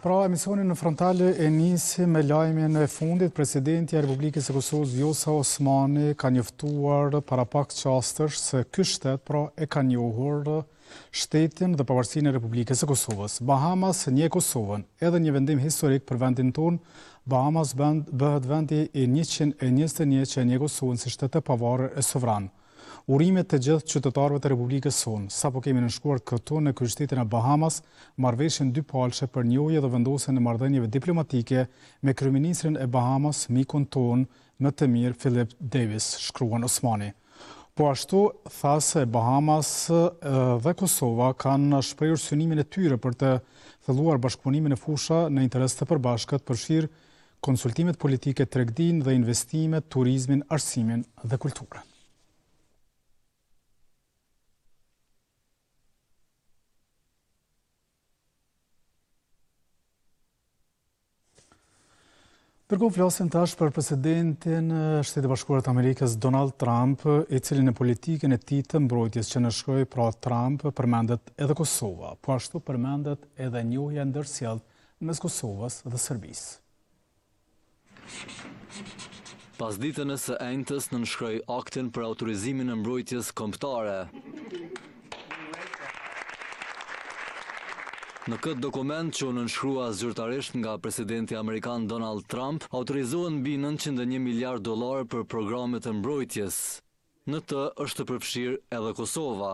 Pra, emisionin në frontale e nisi me lajmin e fundit. Presidenti i Republikës së Kosovës Vjosa Osmani ka njoftuar para pak çastesh se ky shtet e ka njohur shtetin dhe pavarësinë e Republikës së Kosovës. Bahamas njeh Kosovën, edhe një vendim historik për vendin tonë. Bahamas bëhet vendi i 121 që e njeh Kosovën si shtet e pavarur e sovran. Urimet të gjithë qytetarëve të Republikës sonë. Sapo kemi nënshkruar këtu në kryeqytetin e Bahamas, marrëveshjen dypalëshe për njohje dhe vendosjen e marrëdhënieve diplomatike me kryeministrin e Bahamas, mikun ton më të mirë Philip Davis, shkruan Osmani. Po ashtu, tha se Bahamas dhe Kosova kanë shprehur synimin e tyre për të thelluar bashkëpunimin e fusha në interes të përbashkët, përfshir konsultimet politike, tregtinë dhe investimet, turizmin, arsimin dhe kulturën. Përkohë flasim tash për presidentin e Shtetit Bashkuar të Amerikës Donald Trump, i cili në politikën e tij të mbrojtjes që nënshkroi pra Trump përmendet edhe Kosova, po ashtu përmendet edhe njohja ndërsjellë mes Kosovës dhe Serbisë. Pasditën e së enjtës nënshkroi aktin për autorizimin e mbrojtjes kombëtare. Në këtë dokument që u nënshkrua zyrtarisht nga presidenti amerikan Donald Trump, autorizohen mbi $901 miliard për programet e mbrojtjes. Në të është përfshirë edhe Kosova.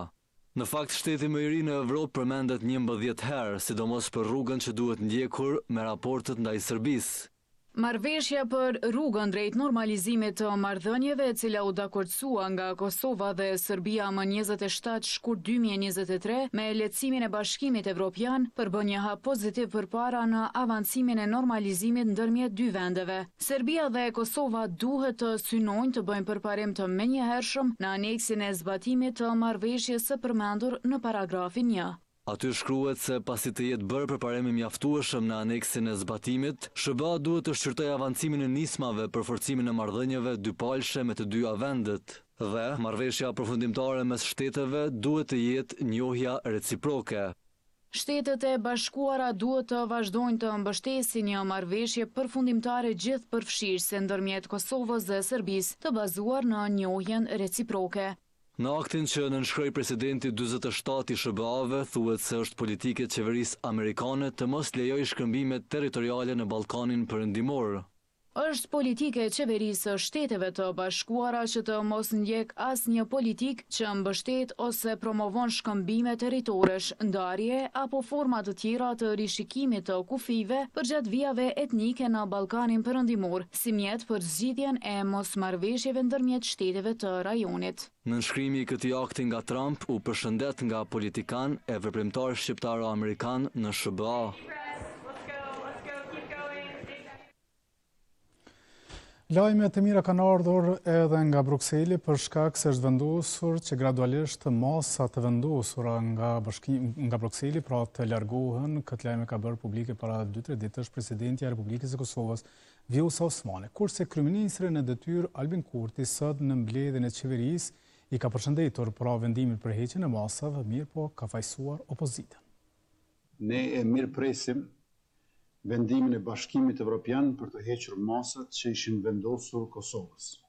Në fakt, shteti më i ri në Evropë përmendet 11 herë, sidomos për rrugën që duhet ndjekur me raportet ndaj Serbisë. Marrëveshja për rrugën drejt normalizimit të marrëdhënieve, e cila u dakordësua nga Kosova dhe Serbia më 27 shkurt 2023 me lehtësimin e Bashkimit Evropian, përbën një hap pozitiv përpara në avancimin e normalizimit ndërmjet dy vendeve. Serbia dhe Kosova duhet të synojnë të bëjnë përparim të menjëhershëm në aneksin e zbatimit të marrëveshjes së përmendur në paragrafin 1. Aty shkruhet se pasi të jetë bërë përparimi mjaftueshëm në aneksin e zbatimit, SBA duhet të shqyrtojë avancimin e nismave për forcimin e marrëdhënieve dypalëshe me të dyja vendet. Dhe marrëveshja përfundimtare mes shteteve duhet të jetë njohja reciproke. Shtetet e Bashkuara duhet të vazhdojnë të mbështesin një marrëveshje përfundimtare gjithëpërfshirëse ndërmjet Kosovës dhe Serbisë, të bazuar në njohjen reciproke. Në aktin që nënshkroi presidenti 47 i SBA-ve, thuhet se është politike e qeverisë amerikane të mos lejojë shkëmbimet territoriale në Ballkanin Perëndimor. Është politike e qeverisë së Shteteve të Bashkuara që të mos ndjek asnjë politikë që mbështet ose promovon shkëmbime territoresh, ndarje apo forma të tjera të rishikimit të kufive përgjatë vijave etnike në Ballkanin Perëndimor, si mjet për zgjidhjen e mosmarrëveshjeve ndërmjet shteteve të rajonit. Nënshkrimi i këtij akti nga Trump u përshëndet nga politikan e veprimtar shqiptaro-amerikan në SBA. Lajme të mira kanë ardhur edhe nga Brukseli për shkak se është vendosur që gradualisht masa të vendosura nga Brukseli pra të largohen. Këtë lajme ka bërë publike para 2-3 ditësh presidenti i Republikës së Kosovës Vjosa Osmani, kurse kryeministri në detyrë Albin Kurti sot në mbledhjen e qeverisë i ka përshëndetur pra vendimin për heqjen e masave, mirë po ka fajsuar opozitën. Ne e mirëpresim vendimin e Bashkimit Evropian për të hequr masat që ishin vendosur Kosovës.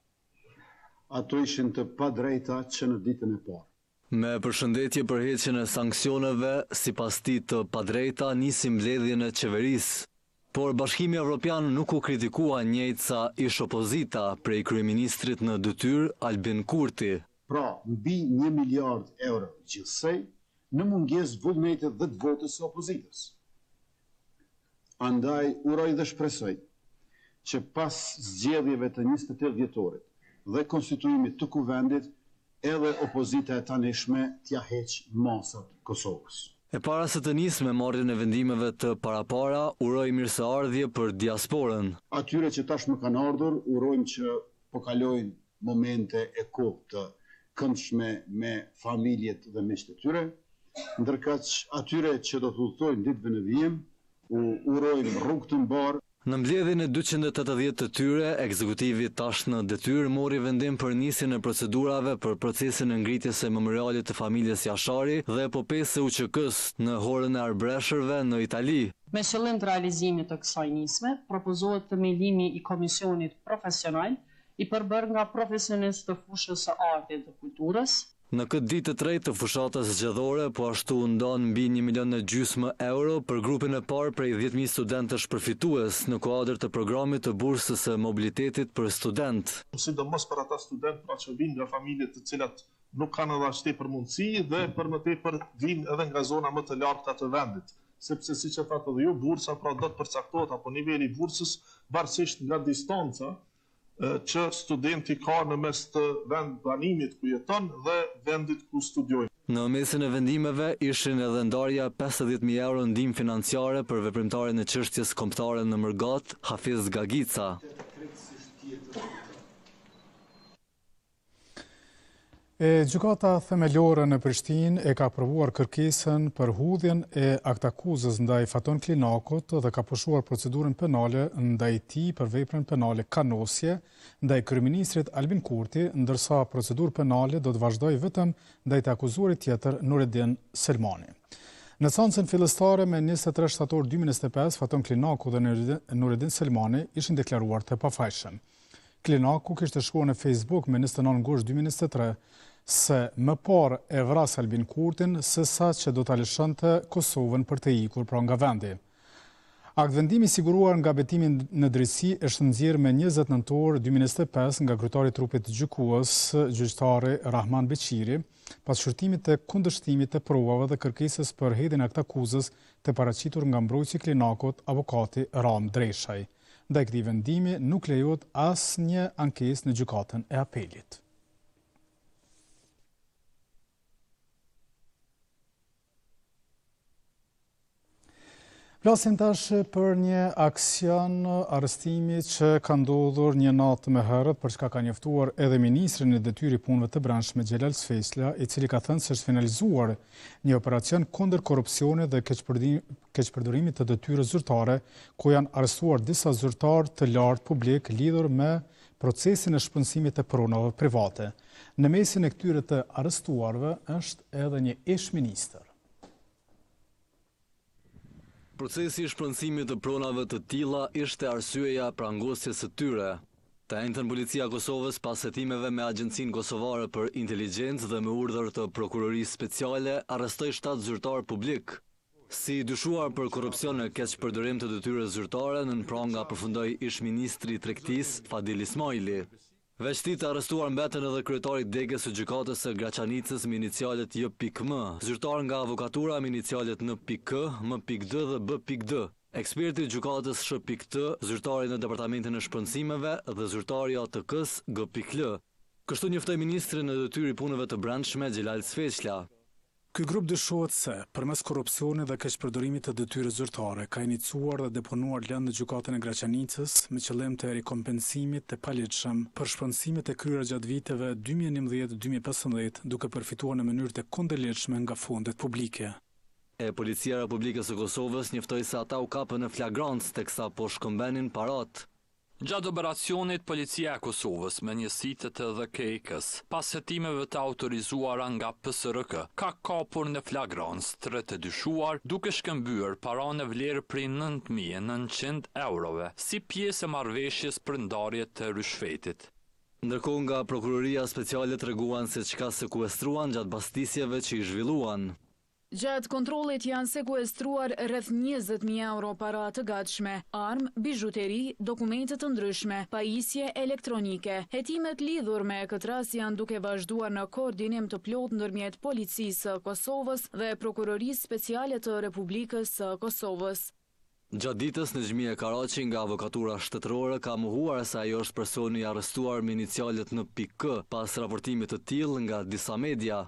Ato ishin të padrejta që në ditën e parë. Me përshëndetje për heqjen e sanksioneve, sipas tij të padrejta, nisi mbledhjen e qeverisë. Por Bashkimi Evropian nuk u kritikua njëjtë sa ish opozita prej kryeministrit në detyrë Albin Kurti. Pra, mbi €1 miliard gjithsej në mungesë vullnetit dhe të votës së opozitës. Andaj uroj dhe shpresoj që pas zgjedhjeve të 28 dhjetorit dhe konstituimit të kuvendit, edhe opozita e tanishme t'ja heq masat Kosovës. E para se të nisë me marrjen e vendimeve të parapara, uroj mirëseardhje për diasporën. Atyre që tashmë kanë ardhur, urojmë që po kalojnë momente e kohë të këndshme me familjet dhe miqtë e tyre, ndërkaq atyre që do të udhtojnë ditëve në vijim, u urojmë rrugë të mbarë. Në mbledhjen e 280 të tyre, ekzekutivi tash në detyrë mori vendim për nisjen e procedurave për procesin e ngritjes së memorialit të familjes Jashari dhe epopesë së UÇK-s në horën e arbreshërve në Itali. Me qëllim të realizimit të kësaj nisme, propozohet themelimi i komisionit profesional i përbërë nga profesionistë të fushës së artit dhe kulturës. Në këtë ditë të tretë të fushatës zgjedhore, po ashtu ndon mbi 1,5 milion euro për grupin e parë prej 10.000 studentësh përfitues në kuadër të programit të bursës së mobilitetit për student. Sidomos për ata studentë pra që vinë nga familje të cilat nuk kanë edhe ashtu tepër mundësi dhe për më tepër vinë edhe nga zona më të larta të vendit. Sepse siç e thatë edhe ju, bursa pra do të përcaktohet apo niveli i bursës varësisht nga distanca që studenti ka në mes të vend banimit ku jeton dhe vendit ku studiojnë. Në mesin e vendimeve ishin edhe ndarja 50.000 euro ndihmë financiare për veprimtarin e çështjes kombëtare në Mërgat, Hafiz Gagica. Gjykata themelore në Prishtinë e ka aprovuar kërkesën për hudhjen e aktakuzës ndaj Faton Klinakut dhe ka pushuar procedurën penale ndaj tij për veprën penale kanosje ndaj kryeministrit Albin Kurti, ndërsa procedurë penale do të vazhdojë vetëm ndaj të akuzuarit tjetër Nureddin Selmani. Në seancën fillestare me 23 shtator 2025, Faton Klinaku dhe Nureddin Selmani ishin deklaruar të pafajshëm. Klinaku kishte shkruar në Facebook me 29 gusht 2023 se më parë e vras Albin Kurtin sesa që do ta lëshonte Kosovën për të ikur pra nga vendi. Aktvendimi siguruar nga betimin në drejtësi është nxjerrë me 20 nëntor 2025 nga kryetari i trupit të gjykues, gjyqtari Rahman Beqiri, pas shërtimit të kundërshtimit të provave dhe kërkesës për hedhjen e aktakuzës të paraqitur nga mbrojtësi i Klinakut, avokati Ram Dreshaj. Ndaj këtij vendimi nuk lejohet asnjë ankesë në gjykatën e apelit. Flasim tash për një aksion arrestimi që ka ndodhur një natë më herët, për çka ka njoftuar edhe ministrin e detyrë i punëve të brendshme Xhelal Sfesla, i cili ka thënë se është finalizuar një operacion kundër korrupsionit dhe keqpërdorimit të detyrës zyrtare, ku janë arrestuar disa zyrtarë të lartë publik lidhur me procesin e shpërndësimit të pronave private. Në mesin e këtyre të arrestuarve është edhe një ish-ministër. Procesi i shpërndësimit të pronave të tilla ishte arsyeja për angosjes së tyre. Të njëjtën policia e Kosovës pas hetimeve me Agjencinë Kosovare për Inteligjencë dhe me urdhër të prokurorisë speciale arrestoi 7 zyrtar publik. Si dyshuar për korrupsion e keqpërdorim të detyrës zyrtare, nën pranga përfundoi ish-ministri i Tregtisë Fadil Ismaili. Veç tij të arrestuar mbeten edhe kryetari i degës së gjykatës së Graçanicës me inicialet J.M, zyrtar nga avokatura me inicialet N.K, M.D dhe B.D. Eksperti i gjykatës Sh.T, zyrtari në departamentin e shpërndësimeve dhe zyrtari i ATK-s G.L. Kështu njoftoi ministri në detyrë i punëve të brendshme Xhelal Sfesla. Ky grup dyshohet se, përmes korrupsionit dhe keqpërdorimit të detyrës zyrtare, ka iniciuar dhe deponuar lëndë në gjykatën e Graçanicës me qëllim të rikompensimit të paligjshëm për shpërndësimet e kryera gjatë viteve 2011-2015, duke përfituar në mënyrë të kundërligjshme nga fondet publike. Policia e Republikës së Kosovës njoftoi se ata u kapën në flagrancë teksa po shkëmbenin parat. Gjatë operacionit, policia e Kosovës me njësitë të DKK-s, pas hetimeve të autorizuara nga PSRK, ka kapur në flagrancë 3 të dyshuar duke shkëmbyer para në vlerë prej 9.900 eurove, si pjesë e marrëveshjes për ndarje të rishfetit. Ndërkohë nga prokuroria speciale treguan se çka sekuestruan gjatë bastisjeve që i zhvilluan. Gjatë kontrollit janë sekuestruar rreth 20.000 euro para të gatshme, armë, bizhuteri, dokumente të ndryshme, pajisje elektronike. Hetimet lidhur me këtë rast janë duke vazhduar në koordinim të plot ndërmjet Policisë së Kosovës dhe Prokurorisë Speciale të Republikës së Kosovës. Gjatë ditës Nezhmia Karaçi nga avokatura shtetërore ka mohuar se ajo është personi i arrestuar me inicialet N.K pas raportimit të tillë nga disa media.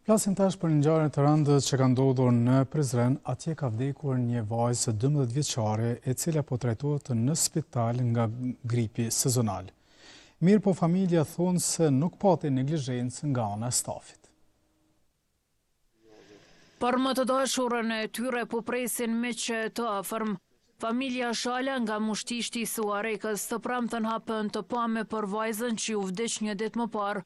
Flasim tash për ngjarjen të rëndë që ka ndodhur në Prizren, atje ka vdekur një vajzë 12 vjeçare e cila po trajtohet në spital nga gripi sezonal. Mirë po familja thonë se nuk pati neglizhencë nga ana e stafit. Për më të dashurën e tyre po presin me që të afërm. Familja Shala nga Mushtishti Suarekës të premten hapën të pame për vajzën që u vdiq një ditë më parë.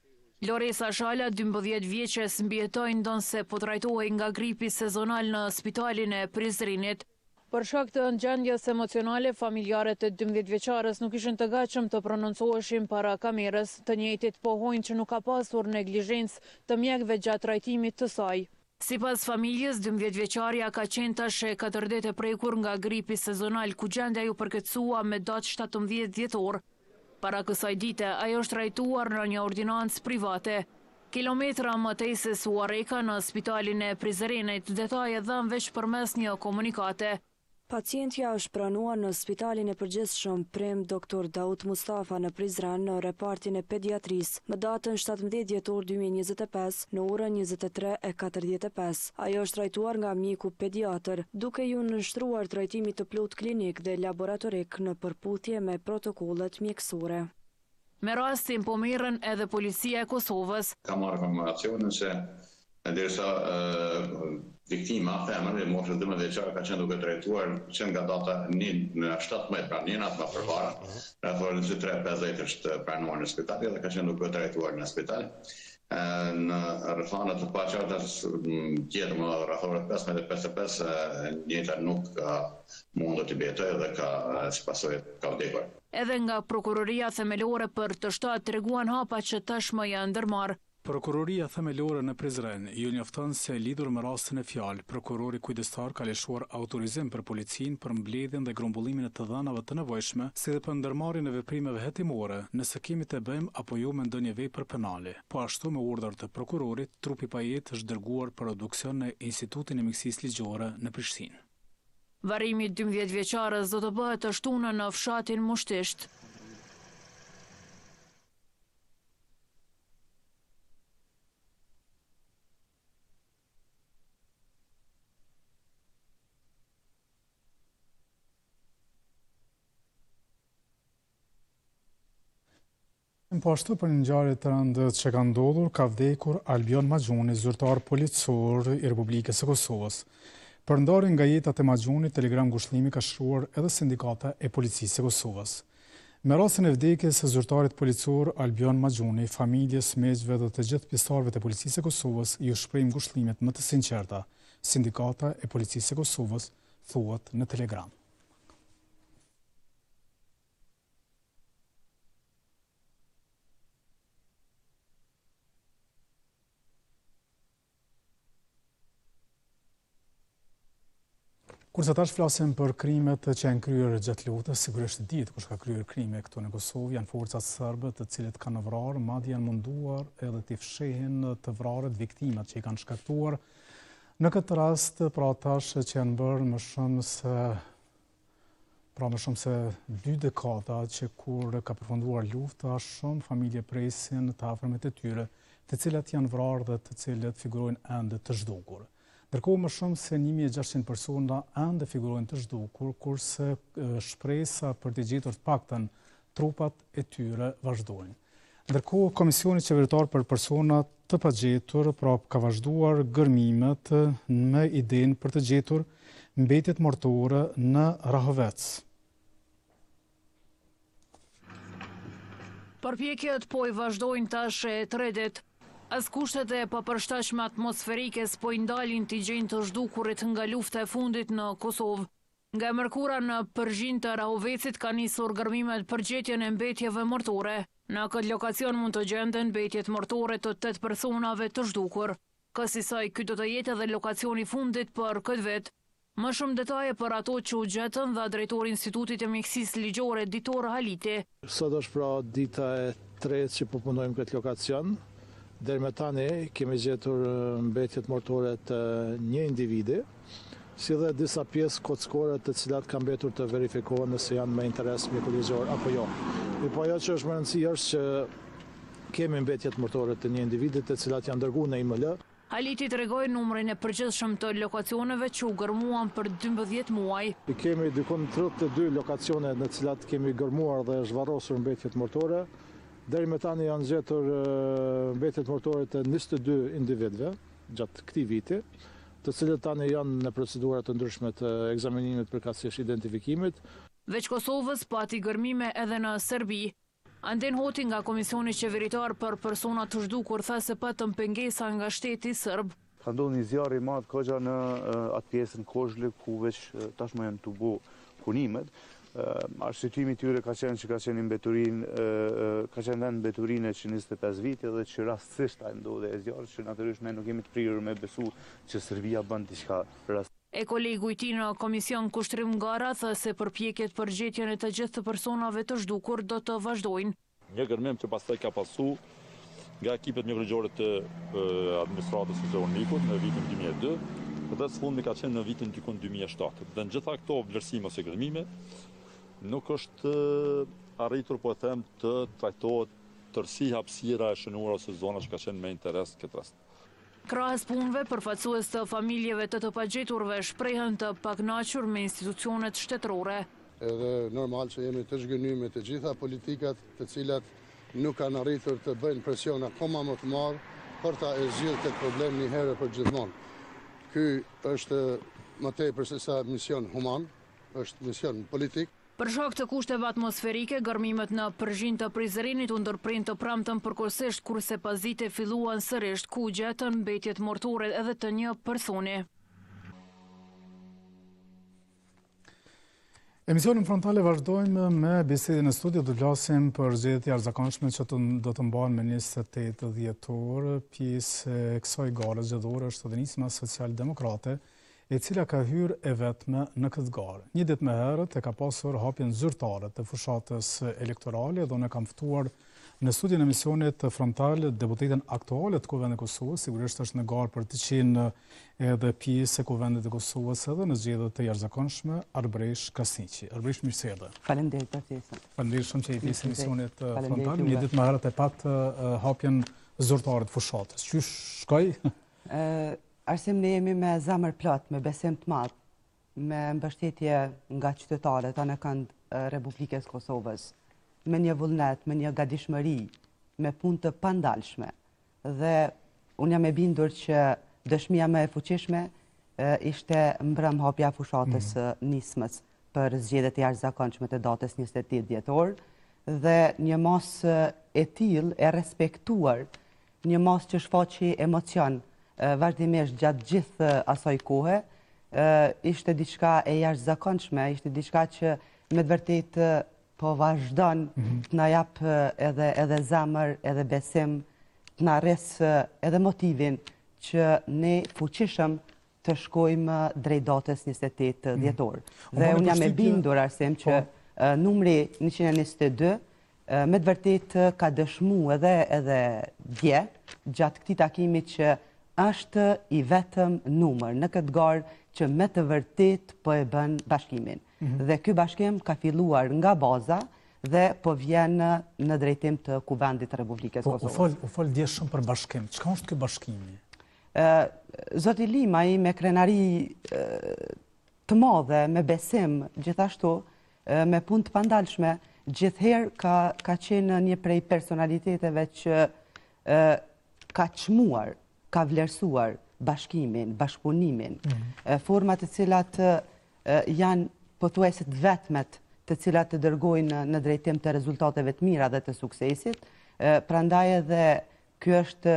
Loresa Shala, 12 vjeçes, mbjetoi ndonse po trajtohej nga gripi sezonal në spitalin e Prizrenit. Për shkak të gjendjes emocionale, familjarët e 12 vjeçares nuk ishin të gatshëm të prononcoheshin para kamerës, të njëjtit pohojnë që nuk ka pasur neglizhencë të mjekëve gjatë trajtimit të saj. Sipas familjes, 12 vjeçaria ka qenë tash 4 ditë e prekur nga gripi sezonal, ku gjendja ju përkëtësua me datë 17 dhjetor. Para kësaj dite, ajo është trajtuar në një ordinancë private. Kilometra më tej se Suareka në spitalin e Prizrenit, detaje dhënë veç përmes një komunikate. Pacientja është pranuar në spitalin e përgjithshëm Prem Dr. Daud Mustafa në Prizren në repartin e pediatrisë më datën 17 dhjetor 2025 në orën 23:45. Ajo është trajtuar nga mjeku pediatër, duke ju nënshtruar trajtimit të plot klinik dhe laboratorik në përputhje me protokollet mjekësore. Me rastin po merren edhe policia e Kosovës. Ka marrë informacionin se ndërsa viktima, femër e moshës 12 vjeçare ka qenë duke trajtuar që nga data 17 pra një natë më përpara, rreth orën 23:50 është pranuar në spital dhe ka qenë duke trajtuar në spital. Në rrethana të paqarta gjetëm rreth orës 15:55 njëta nuk ka mundur të betojë dhe ka si pasojë ka vdekur. Edhe nga prokuroria themelore për të shtatë treguan hapa që tashmë janë ndërmarrë. Prokuroria themelore në Prizren ju njofton se lidhur me rastin e fjalë, prokurori kujdestar ka lëshuar autorizim për policinë për mbledhjen dhe grumbullimin e të dhënave të nevojshme, si dhe për ndërmarrjen e veprimeve hetimore, nëse kemi të bëjmë apo jo me ndonjë vepër penale. Po ashtu me urdhër të prokurorit, trupi pajet është dërguar për obduksion në Institutin e Mjekësisë Ligjore në Prishtinë. Varrimi 12 vjeçares do të bëhet të shtunën në fshatin Mushtisht. Po ashtu për një ngjarje të rëndë që ka ndodhur, ka vdekur Albion Maxhuni, zyrtar policor i Republikës së Kosovës. Për ndarjen nga jetat e Maxhunit, telegram ngushëllimi ka shkruar edhe sindikata e policisë së Kosovës. Me rastin e vdekjes së zyrtarit policor Albion Maxhuni, familjes, meshqve dhe të gjithë pjesëtarëve të policisë së Kosovës ju shpreh ngushëllimet më të sinqerta. Sindikata e policisë së Kosovës thuhet në telegram. Kurse tash flasim për krimet që janë kryer gjatë luftës, sigurisht ditë kush ka kryer krime këtu në Kosovë, janë forcat serbe të cilët kanë vrarë, madje janë munduar edhe të fshehin të vrarët viktimat që i kanë shkaktuar. Në këtë rast, pra tash që janë bërë më shumë se 2 dekada që kur ka përfunduar lufta, shumë familje presin të afërmit e tyre, të cilat janë vrarë dhe të cilët figurojnë ende të zhdukur. Ndërkohë më shumë se 1600 persona ende figurojnë të zhdukur, kurse shpresa për të gjetur të paktën trupat e tyre vazhdojnë. Ndërkohë, Komisioni Qeveritar për persona të pagjetur ka vazhduar gërmimet me idenë për të gjetur mbetjet mortore në Rahovec. Përpjekjet po i vazhdojnë tash e 3 ditë. As kushtet e papërshtatshme atmosferike po i ndalin t'i gjejnë të zhdukurit nga lufta e fundit në Kosovë. Nga mërkura në përgjithësinë të Rahovecit ka nisur gërmimet për gjetjen e mbetjeve mortore. Në këtë lokacion mund të gjenden mbetjet mortore të 8 personave të zhdukur. Kësaj ky do të jetë edhe lokacioni i fundit për këtë vit. Më shumë detaje për ato që u gjetën dha drejtori i Institutit të Mjekësisë Ligjore Ditor Haliti. Sot është pra dita e 3 që po punojmë këtë lokacion. Deri me tani kemi gjetur mbetjet mortore të një individi, si dhe disa pjesë kockore të cilat kanë mbetur të verifikohen nëse janë me interes mjekëligjor apo jo. Po ajo që është më rëndësishme është që kemi mbetjet mortore të një individi të cilat janë dërguar në IML. Haliti tregoi numrin e përgjithshëm të lokacioneve që u gërmuan për 12 muaj. Kemi dikon 32 lokacione në cilat kemi gërmuar dhe zhvarrosur mbetjet mortore. Deri me tani janë gjetur mbetjet mortore të 22 individëve gjatë këtij viti të cilët tani janë në procedurat të ndryshme të ekzaminimit përkatësisht identifikimit. Veç Kosovës pati gërmime edhe në Serbi. Anden Hoti nga Komisioni Qeveritar për persona të zhdukur tha se patëm pengesa nga shteti serb. Ka ndodhur një zjarr i madh Koxha në atë pjesën Kozhli ku veç tashmë janë të bu punimet. Arsyetimi i tyre ka qenë që ka qenë në mbeturinë që 25 vite dhe që rastësisht ai ndodhi e zjarri, që natyrisht ne nuk jemi të prirur me besu që Serbia bën diçka rast. E kolegu i tij në Komision Kushtrim Gara tha se përpjekjet për gjetjen e të gjithë të personave të zhdukur do të vazhdojnë. Një gërmim që pastaj ka pasu nga ekipet mjekërigjore të administratës së Zornikut në vitin 2002 dhe së fundmi ka qenë në vitin 2007. Dhe në gjitha këto vlerësime ose gërmime nuk është arritur, po e them, të trajtohet tërësi hapësira e shënuar ose zona që ka qenë me interes këtë rast. Krahas punëve, përfaqësues të familjeve të pagjeturve shprehen të pakënaqur me institucionet shtetërore. Edhe normal që jemi të zhgënyer me të gjitha politikat të cilat nuk kanë arritur të bëjnë presion akoma më të madh për ta zgjidhur këtë problem një herë për gjithmonë. Ky është më tepër se sa mision human, është mision politik. Për shkak të kushteve atmosferike, gërmimet në përgjin të Prizrenit u ndërprind të pramtën përkohësisht, kurse pazite filluan sërish ku gjetën mbetjet mortore edhe të një personi. Emisionin frontale vazhdojmë me bisedën e studiut, do flasim për zgjedhjet e jashtëzakonshme që do të mbahen me 28 dhjetor. Pjesë e kësaj gare zgjedhore është edhe nisma socialdemokrate, e cila ka hyrë e vetme në këtë garë. Një ditë më herët e ka pasur hapjen zyrtare të fushatës elektorale dhe ne kam ftuar në studion e emisionit frontal deputetën aktuale të Kuvendit të Kosovës, sigurisht është në garë për të qenë edhe pjesë e Kuvendit të Kosovës edhe në zgjedhjet e jashtëzakonshme, Arbresh Krasniqi. Arbresh, mirë se erdhe. Faleminderit për ftesën. Faleminderit shumë që je pjesë e emisionit frontal. Një ditë më herët e pat hapjen zyrtare të fushatës. Qysh shkoi? Arsim ne jemi me zemër plot, me besim të madh, me mbështetje nga qytetarët anëkënd Republikës Kosovës, me një vullnet, me një gatishmëri, me punë të pandalshme. Dhe unë jam e bindur që dëshmia më e fuqishme ishte mbrëm hapja fushatës nismës për zgjedhjet e jashtëzakonshme të datës 28 dhjetor dhe një mos e tillë e respektuar, një mos që shfaqi emocion vazhdimisht gjatë gjithë asaj kohe, ishte diçka e jashtëzakonshme, ishte diçka që me të vërtetë po vazhdon të na jap edhe zemër, edhe besim, të na rres edhe motivin që ne fuqishëm të shkojmë drejt datës 28 dhjetor. Dhe unë jam e bindur Arsim që numri 122 me të vërtetë ka dëshmuar edhe dje gjatë këtij takimi që është i vetëm numër në këtë garë që me të vërtet po e bën bashkimin. Dhe ky bashkim ka filluar nga baza dhe po vjen në drejtim të Kuvendit të Republikës Kosovës. U fol dje shumë për bashkim. Çka është ky bashkimi? Zoti Limaj me krenari të madhe, me besim, gjithashtu me punë të pandalshme, gjithherë ka qenë një prej personaliteteve që ka çmuar, ka vlerësuar bashkimin, bashkëpunimin, format të cilat janë pothuajse të vetmet, të cilat të dërgojnë në drejtim të rezultateve të mira dhe të suksesit. Prandaj edhe ky është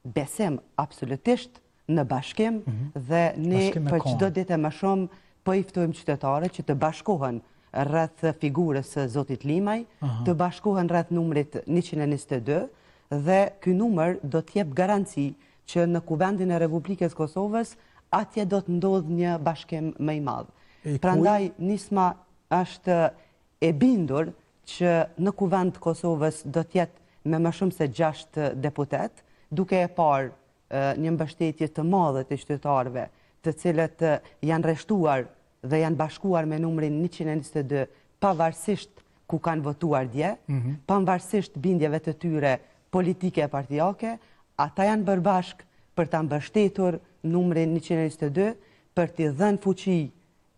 besim absolutisht në bashkim dhe ne për çdo ditë më shumë po i ftojmë qytetarët që të bashkohen rreth figurës së zotit Limaj, të bashkohen rreth numrit 122 dhe ky numër do të jep garanci që në Kuvendin e Republikës Kosovës atje do të ndodhë një bashkim më i madh. Prandaj nisma është e bindur që në Kuvend të Kosovës do të jetë me më shumë se 6 deputet, duke e parë një mbështetje të madhe të qytetarëve, të cilët janë rreshtuar dhe janë bashkuar me numrin 122 pavarësisht ku kanë votuar dje, pavarësisht bindjeve të tyre politike e partijake. Ata janë bërë bashk për ta mbështetur numrin 122, për t'i dhënë fuqi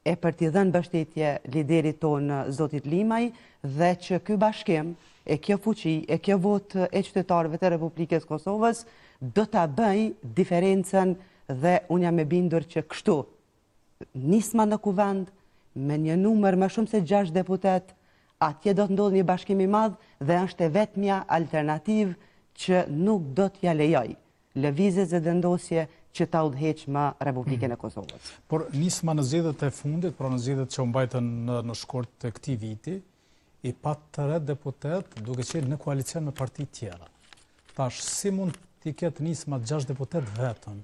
e për t'i dhënë mbështetje liderit tonë zotit Limaj dhe që ky bashkim e kjo fuqi e kjo votë e qytetarëve të Republikës Kosovës do ta bëjë diferencën dhe unë jam e bindur që kështu nisma në kuvend me një numër më shumë se 6 deputet, atje do të ndodhë një bashkim i madh dhe është e vetmja alternativë që nuk do t'ja lejoj lëvizjes e vendosje që ta udhëheq më Republikën e Kosovës. Por nisma në zgjedhjet e fundit, pra në zgjedhjet që u mbajtën në shkurt të këtij viti, i pat 3 deputet duke qenë në koalicion me parti tjera. Tash, si mund t'i ketë nisma 6 deputet vetëm?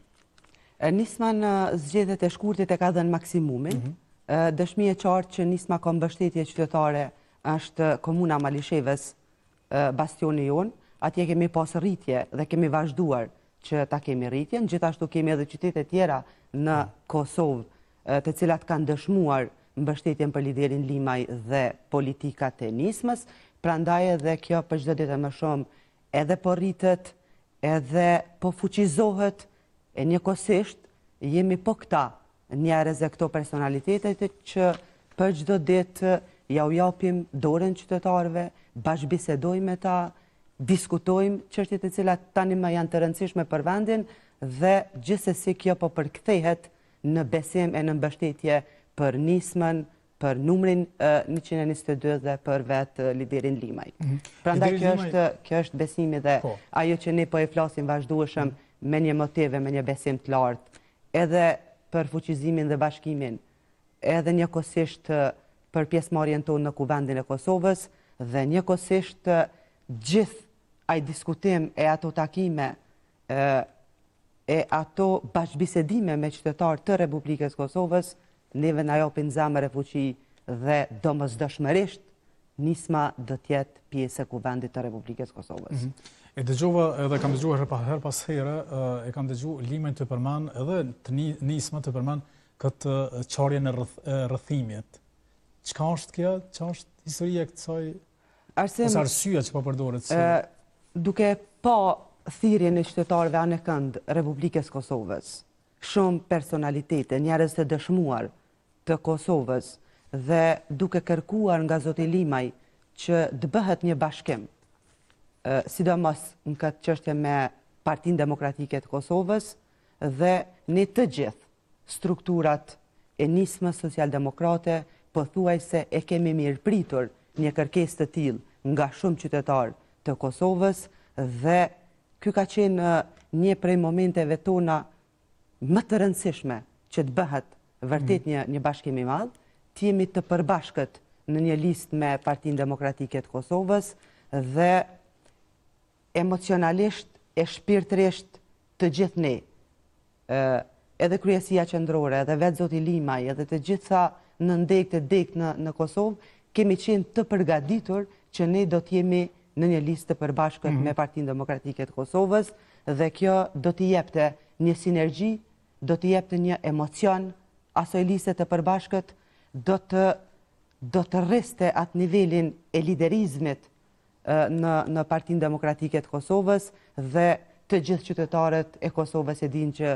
Nisma në zgjedhjet e shkurtit e ka dhënë maksimumin. Dëshmi e qartë që nisma ka mbështetje qytetare është komuna Malisheves, bastioni jonë. Atje kemi pas rritje dhe kemi vazhduar që ta kemi rritjen. Gjithashtu kemi edhe qytete tjera në Kosovë, të cilat kanë dëshmuar mbështetjen për liderin Limaj dhe politikat e nismës. Prandaj edhe kjo për çdo ditë më shumë edhe po rritet, edhe po fuqizohet, e njëkohësisht jemi po këta njerëz e këto personalitetet që për çdo ditë ja u japim dorën qytetarëve, bashkëbisedojmë me ta, diskutojmë çështjet e cilat tani më janë të rëndësishme për vendin dhe gjithsesi kjo po përkthehet në besim e në mbështetje për nismën, për numrin 122 dhe për vetë liderin Limaj. Prandaj kjo është besimi dhe ajo që ne po e flasim vazhdueshëm me një motive, me një besim të lartë, edhe për fuqizimin dhe bashkimin, edhe njëkohësisht për pjesëmarrjen tonë në kuvendin e Kosovës dhe njëkohësisht gjithë ai diskutim e ato takime e ato bashkëbisedime me qytetarë të Republikës Kosovës, neve na japin zemër e fuqi dhe domosdoshmërisht nisma do të jetë pjesë e kuvendit të Republikës Kosovës. E dëgjova edhe kam dëgjuar her pas here, e kam dëgjuar Limën të përmend edhe të nisma të përmend këtë çarjen e rrëthimit. Çka është kjo? Çfarë është historia e kësaj? Arsyeja që po përdoret duke pa thirrjen e qytetarëve anë kënd Republikës Kosovës, shumë personalitete, njerëz të dëshmuar të Kosovës dhe duke kërkuar nga zoti Limaj që të bëhet një bashkim, sidomos në këtë çështje me Partinë Demokratike të Kosovës dhe ne të gjithë strukturat e nismës socialdemokrate pothuajse e kemi mirëpritur një kërkesë të tillë nga shumë qytetarë të Kosovës dhe ky ka qenë një prej momenteve tona më të rëndësishme që të bëhet vërtet një bashkim i madh, të jemi të përbashkët në një listë me Partinë Demokratike të Kosovës dhe emocionalisht e shpirtërisht të gjithë ne, edhe kryesia qendrore, edhe vetë zoti Limaj, edhe të gjitha në ndeg të dek në Kosovë, kemi qenë të përgatitur që ne do të jemi në një listë të përbashkët me Partinë Demokratike të Kosovës dhe kjo do t'i jepte një sinergji, do t'i jepte një emocion, asoj liste të përbashkët do të rriste atë nivelin e liderizmit në Partinë Demokratike të Kosovës dhe të gjithë qytetarët e Kosovës e dinë që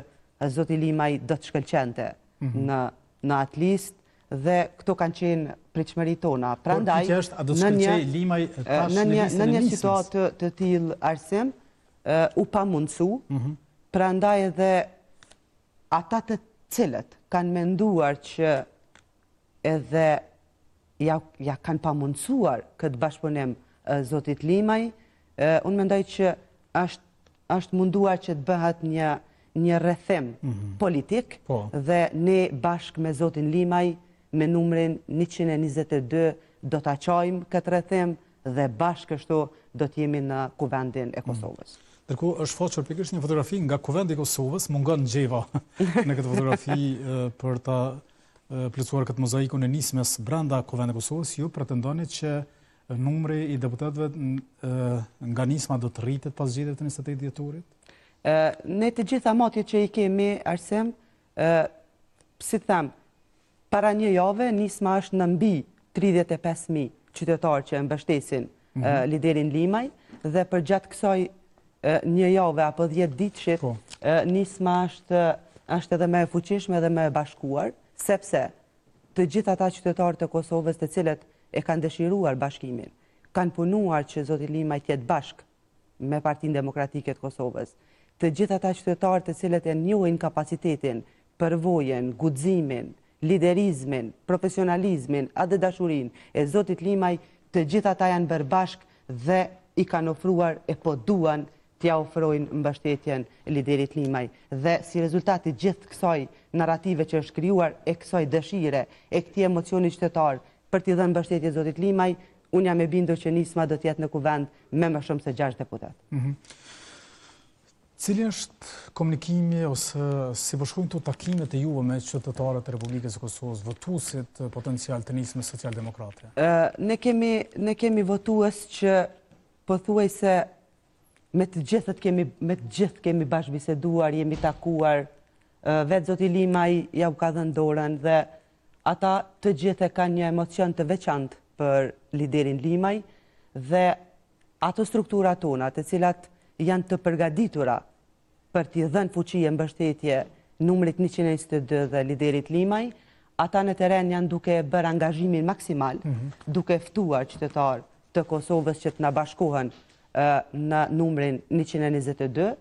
zoti Limaj do të shkëlqente në atë listë dhe këto kanë qenë pritshmëritë tona. Prandaj në një situatë të tillë Arsim u pamundsu, prandaj edhe ata të cilët kanë menduar që edhe ja kanë pamundsuar këtë bashkëpunim zotit Limaj, unë mendoj që është munduar që të bëhet një rrethim politik dhe ne bashkë me zotin Limaj me numrin 122 do ta çojmë këtë rrethim dhe bashkë kështu do të jemi në kuvendin e Kosovës. Ndërkohë është foqur pikërisht një fotografi nga kuvendi i Kosovës, mungon gjeva në këtë fotografi për ta plotësuar këtë mozaikun e nismës brenda kuvendit të Kosovës. Ju pretendoni që numri i deputetëve nga nisma do të rritet pas zgjedhjeve të 28 dhjetorit? Ne të gjitha matjet që i kemi, Arsim, si them, para një jave nisma është në mbi 35.000 qytetarë që mbështesin liderin Limaj dhe për gjatë kësaj një jave apo 10 ditëshit nisma është edhe më e fuqishme dhe më e bashkuar, sepse të gjithë ata qytetarë të Kosovës të cilët e kanë dëshiruar bashkimin, kanë punuar që zoti Limaj të jetë bashkë me Partinë Demokratike të Kosovës, të gjithë ata qytetarë të cilët e njohin kapacitetin, përvojën, guximin, liderizmin, profesionalizmin, atë dashurin e Zotit Limaj, të gjithë ata janë bërë bashkë dhe i kanë ofruar e po duan t'ja ofrojnë mbështetjen liderit Limaj. Dhe si rezultati gjithë kësaj narrative që është krijuar e kësaj dëshire, e këtij emocioni qytetar për t'i dhënë mbështetje Zotit Limaj, unë jam e bindur që Nisma do t'jetë në kuvend me më shumë se 6 deputet. Cili është komunikimi ose si përshkojnë të takimet e juve me qytetarët e Republikës së Kosovës, votuesit potencial të Nismës Social-Demokrate? Ne kemi votues që pothuajse me të gjithë kemi bashkëbiseduar, jemi takuar, vetë Zoti Limaj ja u ka dhënë dorën dhe ata të gjithë kanë një emocion të veçantë për liderin Limaj dhe ato struktura tona të cilat janë të përgatitura për t'i dhënë fuqi e mbështetje numrit 122 dhe liderit Limaj, ata në teren janë duke bërë angazhimin maksimal, duke ftuar qytetar të Kosovës që të na bashkohen në numrin 122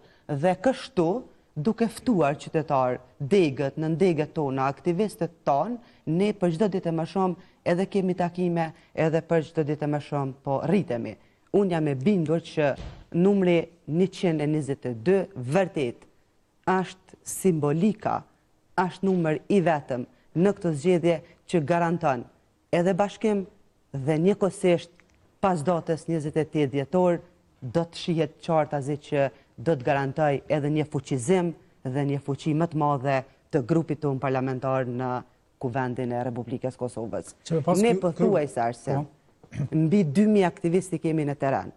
dhe kështu duke ftuar qytetar, degët, në ndegët tona, aktivistët tonë, ne për çdo ditë më shumë edhe kemi takime, edhe për çdo ditë më shumë po rritemi. Unë jam e bindur që numri 122 vërtet është simbolika, është numër i vetëm në këtë zgjedhje që garanton edhe bashkim dhe njëkohësisht pas datës 28 dhjetor do të shihet qartazi që do të garantoj edhe një fuqizim dhe një fuqi më të madhe të grupit tonë parlamentar në kuvendin e Republikës Kosovës. Ne pothuajse Arsim, mbi 2000 aktivisti kemi në teren.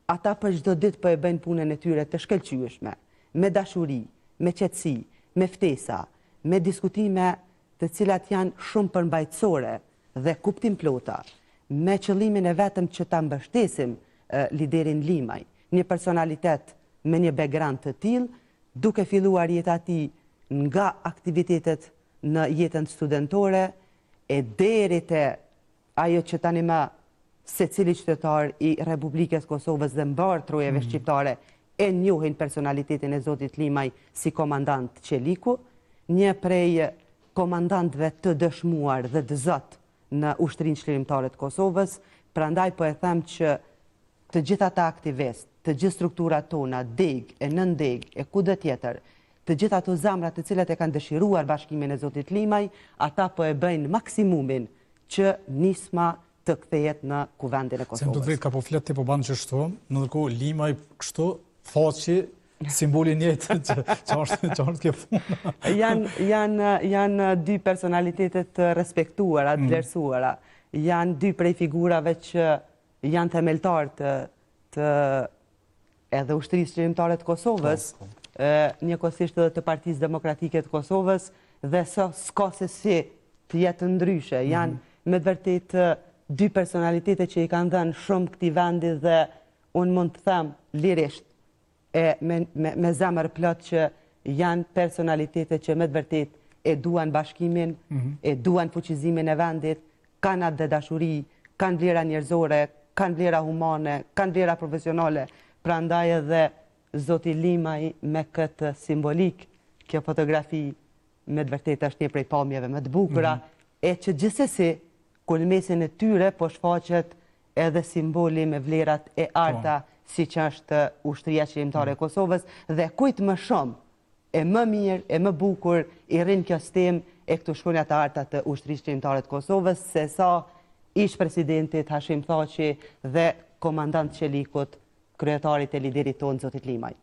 Ata për çdo ditë po e bëjnë punën e tyre të shkëlqyeshme, me dashuri, me qetësi, me ftesa, me diskutime të cilat janë shumë përmbajtësore dhe kuptim plota, me qëllimin e vetëm që ta mbështesim liderin Limaj, një personalitet me një background të tillë, duke filluar jeta e tij nga aktivitetet në jetën studentore e deri te ajo që tani më secili qytetar i Republikës Kosovës dhe mbartrojeve shqiptare e njohin personalitetin e Zotit Limaj si komandant Qeliku, një prej komandantëve të dëshmuar dhe të zot në Ushtrinë Çlirimtare të Kosovës, prandaj po e them që të gjithë ata aktivistë, të gjithë strukturat tona, deg, e nën deg, e kudo tjetër, të gjithë ato zamra të cilat e kanë dëshiruar bashkimin e Zotit Limaj, ata po e bëjnë maksimumin që Nisma të kthehet në kuvendin e Kosovës. Se më të drejtë ka po flet ti po banë që shtu, ndërkohë Limaj kështu faqi simbolin jetë që është kjo funa. Janë dy personalitetet të respektuara, të vlerësuara. Janë dy prej figurave që janë themeltar të edhe Ushtrisë Çlirimtare të Kosovës, njëkohësisht edhe të Partisë Demokratike të Kosovës dhe s'ka se si të jetë ndryshe. Janë me të vërtetë dy personalitete që i kanë dhënë shumë këtij vendi dhe unë mund të them lirisht me zemër plot që janë personalitete që me të vërtetë e duan bashkimin, e duan fuqizimin e vendit, kanë atë dashuri, kanë vlera njerëzore, kanë vlera humane, kanë vlera profesionale, prandaj edhe Zoti Limaj me këtë simbolik, kjo fotografi me të vërtetë është një prej pamjeve më të bukura, e që gjithsesi kulmesin e tyre po shfaqet edhe simboli me vlerat e arta si që është Ushtria Çlirimtare e Kosovës dhe kujt më shumë e më mirë, e më bukur i rrin kjo stem e këtu shkronja të arta të Ushtrisë Çlirimtare të Kosovës se sa ish presidentit Hashim Thaçi dhe komandant Qelikut, kryetarit e liderit tonë Zotit Limaj.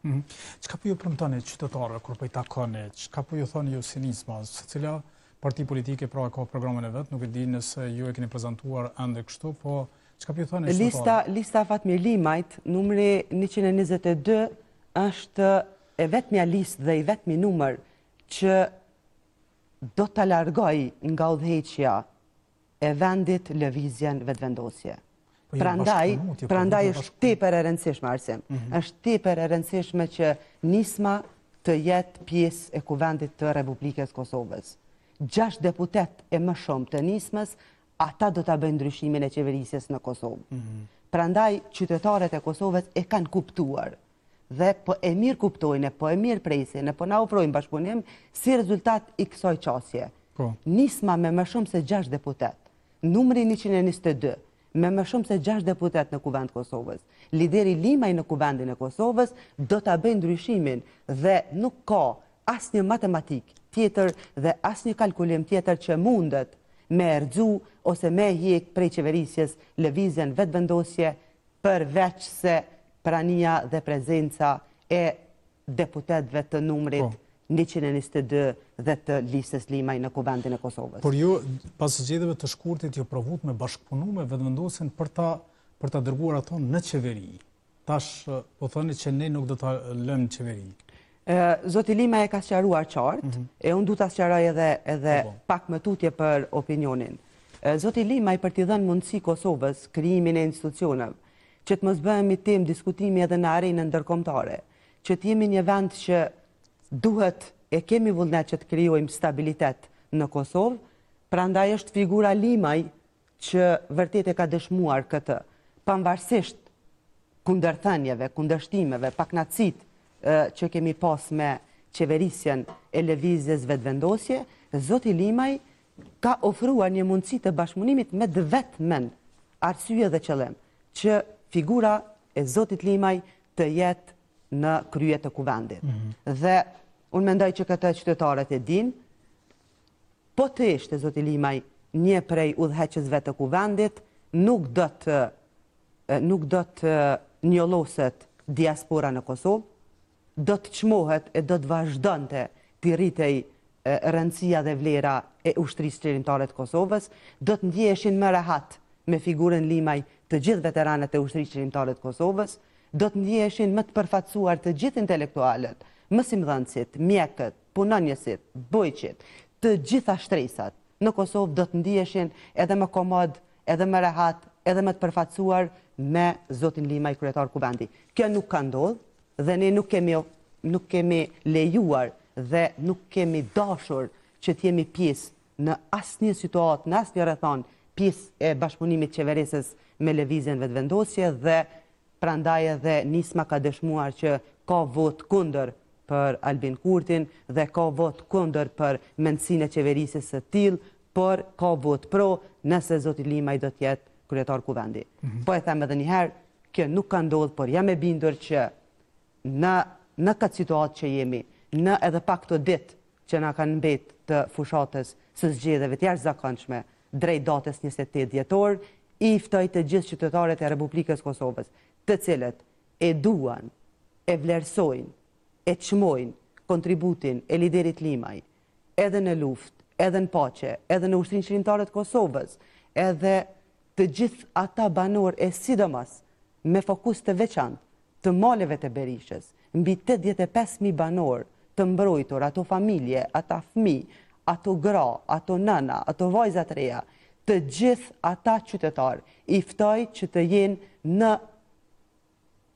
Çka po ju premtoni qytetarëve kur po i takoni? Çka po ju thoni ju si Nisma? Secila parti politike pra ka programin e vet, nuk e di nëse ju e keni prezantuar ende kështu, po çka po ju thoni qytetarëve? Lista Fatmir Limajt, numri 122 është e vetmja listë dhe i vetmi numër që do ta largoj nga udhëheqja e vendit lëvizjen vetvendosje. Prandaj është tepër e rëndësishme, Arsim. Është tepër e rëndësishme që Nisma të jetë pjesë e kuvendit të Republikës Kosovës. 6 deputet e më shumë të Nismës, ata do ta bëjnë ndryshimin e qeverisjes në Kosovë. Prandaj qytetarët e Kosovës e kanë kuptuar dhe po e mirë kuptojnë, po e mirë presin, po na ofrojnë bashkëpunim si rezultat i kësaj qasje. Nisma me më shumë se 6 deputet, numri 122, me më shumë se 6 deputet në Kuvend Kosovës. Lideri Limaj në Kuvendin e Kosovës do të bëjë ndryshimin dhe nuk ka asnjë matematik tjetër dhe asnjë kalkulim tjetër që mundet me erdzu ose me hjek prej qeverisjes lëvizjen vetëvendosje përveç se prania dhe prezenca e deputetëve të numrit 122 dhe të listës Limaj në Kuvendin e Kosovës. Por ju, pas zgjedhjeve të shkurtit, ju provut me bashkëpunu me vetëvendosjen për ta dërguar ato në qeveri. Tash, po thoni që ne nuk do ta lëmë qeveri. Zoti Limaj e ka sqaruar qartë, e unë du ta sqaroj edhe pak më tutje për opinionin. Zoti Limaj për t'i dhënë mundësi Kosovës krijimin e institucioneve, që të mos bëhemi temë diskutimi edhe në arenën ndërkombëtare, që të jemi një vend që duhet e kemi vullnet që të krijojmë stabilitet në Kosovë, prandaj është figura Limaj që vërtet e ka dëshmuar këtë, pavarësisht kundërthënieve, kundërshtimeve, paknacit që kemi pas me qeverisjen e lëvizjes vetëvendosje, zoti Limaj ka ofruar një mundësi të bashkëpunimit me vetëm arsye dhe qëllim, që figura e zotit Limaj të jetë në krye të kuvendit. Dhe unë mendoj që këtë qytetarët e din, po të ishte zoti Limaj një prej udhëheqësve të kuvendit, nuk do të njolloset diaspora në Kosovë, do të çmohet e do të vazhdonte të rritej rëndësia dhe vlera e ushtrisë qeverimtare të Kosovës, do të ndjeheshin më rehat me figurën Limaj të gjithë veteranët e ushtrisë qeverimtare të Kosovës, do të ndjeheshin më të përfaqësuar të gjithë intelektualët, mësimdhënësit, mjekët, punonjësit, bujqit, të gjitha shtresat në Kosovë do të ndjeheshin edhe më komod, edhe më rehat, edhe më të përfaqësuar me zotin Limaj kryetar kuvendi. Kjo nuk ka ndodhur dhe ne nuk kemi lejuar dhe nuk kemi dashur që të jemi pjesë në asnjë situatë, në asnjë rrethon, pjesë e bashkëpunimit qeverisës me lëvizjen vetëvendosje dhe prandaj edhe nisma ka dëshmuar që ka vot kundër për Albin Kurtin dhe ka vot kundër për mendësinë e qeverisës së tillë, por ka vot pro nëse zoti Limaj do të jetë kryetar kuvendi. Po e them edhe një herë, kjo nuk ka ndodhur, por jam e bindur që në këtë situatë që jemi, në edhe pak të ditë që na kanë mbet të fushatës së zgjedhjeve të jashtëzakonshme drejt datës 28 dhjetor, i ftoj të gjithë qytetarët e Republikës Kosovës, të cilët e duan, e vlerësojnë, e çmojnë kontributin e liderit Limaj, edhe në luftë, edhe në paqe, edhe në ushtrinë qeverimtare të Kosovës, edhe të gjithë ata banor e sidomos me fokus të veçantë të maleve të Berishës, mbi 85.000 banor të mbrojtur, ato familje, ata fëmijë, ato gra, ato nëna, ato vajza të reja, të gjithë ata qytetarë, i ftoj që të jenë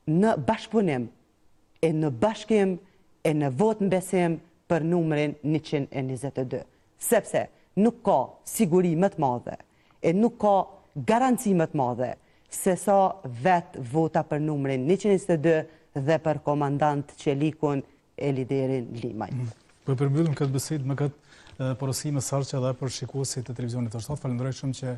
në bashkëpunim, e në bashkim, e në vot në besim për numrin 122. Sepse nuk ka siguri më të madhe, e nuk ka garanci më të madhe, se sa vetë vota për numrin 122 dhe për komandant Qelikun e liderin Limaj. Po përmbyllim këtë bisedë me këtë porosim e sarqe dhe për shikuesit e televizionit të shtatë. Falenderoj shumë që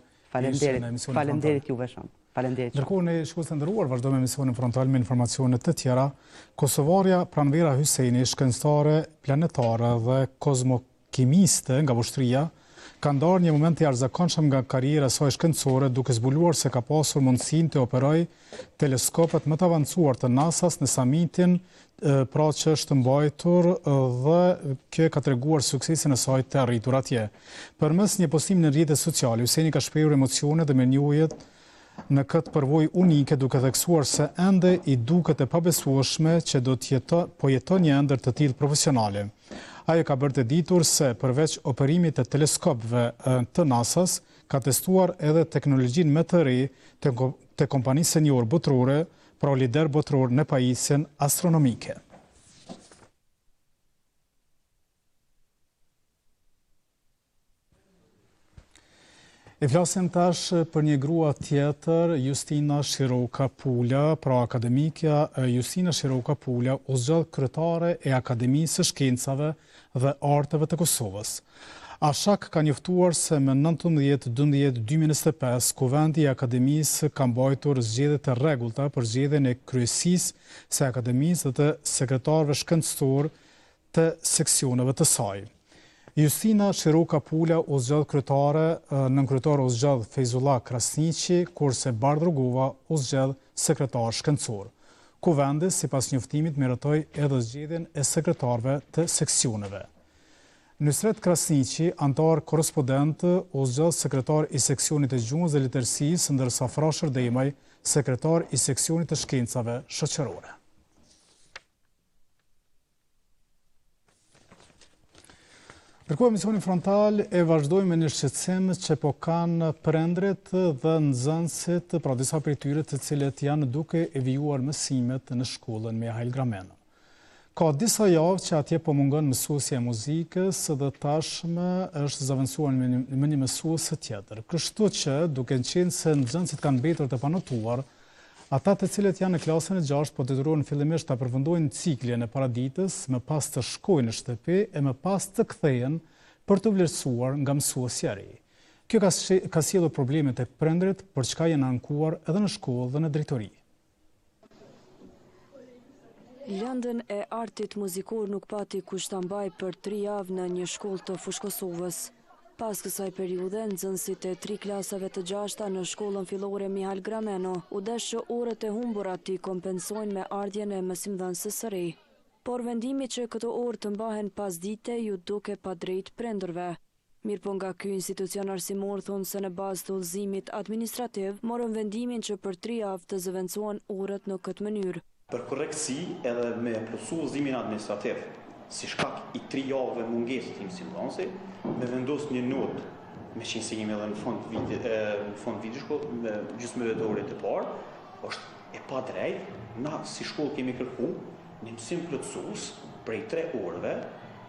ishte në emisionin frontal. Faleminderit juve shumë. Ndërkohë ne shikues të nderuar, vazhdojmë emisionin frontal me informacione të tjera. Kosovarja Pranvera Hyseni, shkencëtare planetare dhe kozmokimiste nga ushtria, ka ndarë një moment të jashtëzakonshëm nga karriera e saj shkencore, duke zbuluar se ka pasur mundësinë të operojë teleskopet më të avancuar të NASA-s në samitin pra që është mbajtur dhe kjo ka treguar suksesin e saj të arritur atje. Përmes një postimi në rrjetet sociale, Hyseni ka shprehur emocione dhe menjujet në këtë përvojë unike, duke theksuar se ende i duket e pabesueshme që do të jeton një ëndër të tillë profesionale. Ajo ka bërë të ditur se përveç operimit të teleskopëve të NASA-s, ka testuar edhe teknologjinë më të re të kompanisë senior botërore, pra lider botëror në pajisjen astronomike. E flasim tash për një grua tjetër, Justina Shiroka Pula, pra akademikja Justina Shiroka Pula u zgjodh kryetare e Akademisë së Shkencave dhe Arteve të Kosovës. Ashak ka njoftuar se me 19-12-2025 Kuvendi i Akademisë ka mbajtur zgjedhje të rregullta për zgjedhjen e kryesisë së Akademisë dhe të sekretarëve shkencëtor të seksioneve të saj. Justina Shiroka Pula u zgjodh kryetare, nën kryetare u zgjodh Fejzullah Krasniqi, kurse Bardh Rugova u zgjedh sekretar shkencor. Kuvendi, sipas njoftimit, meritoi edhe zgjedhjen e sekretarëve të seksioneve. Nusret Krasniqi, antar korrespondent, u zgjodh sekretar i seksionit të gjuhës dhe letërsisë, ndërsa Frashër Demaj, sekretar i seksionit të shkencave shoqërore. Ndërkohë emisionin frontal e vazhdojmë me një shqetësim që po kanë prindrit dhe nxënësit, pra disa prej tyre të cilët janë duke e vijuar mësimet në shkollën Mihail Grameno. Ka disa javë që atje po mungon mësuesja e muzikës dhe tashmë është zëvendësuar me një mësues tjetër. Kështu që, duke qenë se nxënësit kanë mbetur të panotuar, ata të cilët janë në klasën e 6 po detyrohen fillimisht ta përfundojnë ciklin e paraditës, më pas të shkojnë në shtëpi e më pas të kthehen për të vlerësuar nga mësuesja e ri. Kjo ka sjellur probleme tek prindrit, për çka janë ankuar edhe në shkollë dhe në drejtori. Lëndën e artit muzikor nuk pati kush ta mbaj për 3 javë në një shkollë të Fushë Kosovës. Pas kësaj periudhe, nxënësit e 3 klasave të gjashta në shkollën fillore Mihail Grameno u desh që orët e humbura t'i kompensojnë me ardhjen e mësimdhënëses së ri. Por vendimi që këto orë të mbahen pas dite ju duke pa drejt prindërve. Mirë po nga ky institucion arsimor thonë se në bazë të udhëzimit administrativ morën vendimin që për 3 javë të zëvendësohen orët në këtë mënyrë. Për korrektësi edhe me plotësu udhëzimin administrativ, si shkak i 3 javëve mungesës të mësimdhënësit, me vendos një notë, me qenë se jemi edhe në fund viti me gjysmëve të orëve të parë, është e pa drejt, na si shkollë kemi kërku një mësim plotësues prej 3 orëve,